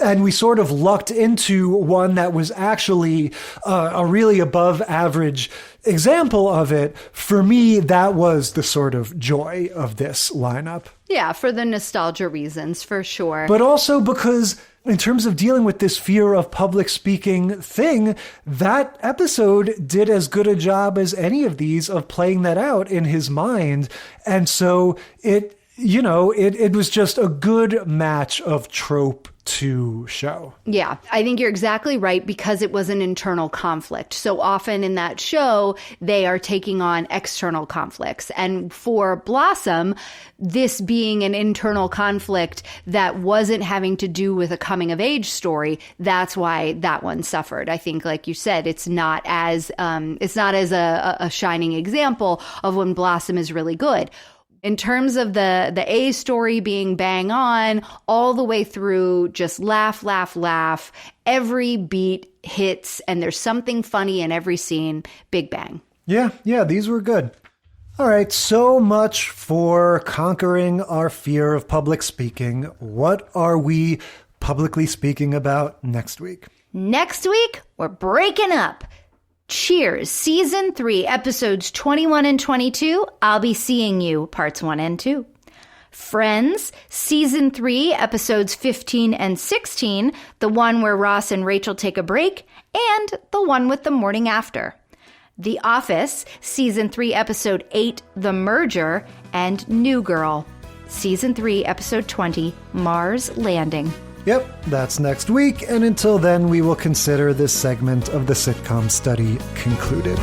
and we sort of lucked into one that was actually a really above average example of it, for me, that was the sort of joy of this lineup. Yeah, for the nostalgia reasons, for sure. But also because in terms of dealing with this fear of public speaking thing, that episode did as good a job as any of these of playing that out in his mind. And so it was just a good match of trope to show. Yeah, I think you're exactly right because it was an internal conflict. So often in that show, they are taking on external conflicts. And for Blossom, this being an internal conflict that wasn't having to do with a coming of age story, that's why that one suffered. I think, like you said, it's not as a shining example of when Blossom is really good. In terms of the A story being bang on, all the way through, just laugh, laugh, laugh. Every beat hits, and there's something funny in every scene. Big Bang. Yeah, these were good. All right, so much for conquering our fear of public speaking. What are we publicly speaking about next week? Next week, we're breaking up. Cheers, Season 3, Episodes 21 and 22, I'll Be Seeing You, Parts 1 and 2. Friends, Season 3, Episodes 15 and 16, the one where Ross and Rachel take a break, and the one with the morning after. The Office, Season 3, Episode 8, The Merger, and New Girl. Season 3, Episode 20, Mars Landing. Yep, that's next week, and until then, we will consider this segment of the sitcom study concluded.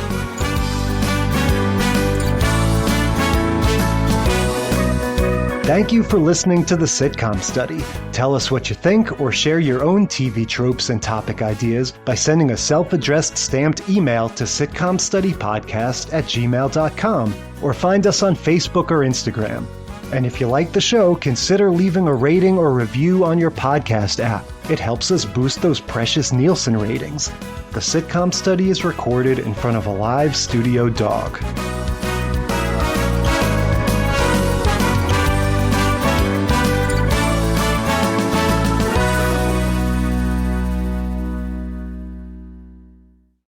Thank you for listening to the Sitcom Study. Tell us what you think or share your own TV tropes and topic ideas by sending a self-addressed stamped email to sitcomstudypodcast@gmail.com or find us on Facebook or Instagram. And if you like the show, consider leaving a rating or review on your podcast app. It helps us boost those precious Nielsen ratings. The Sitcom Study is recorded in front of a live studio dog.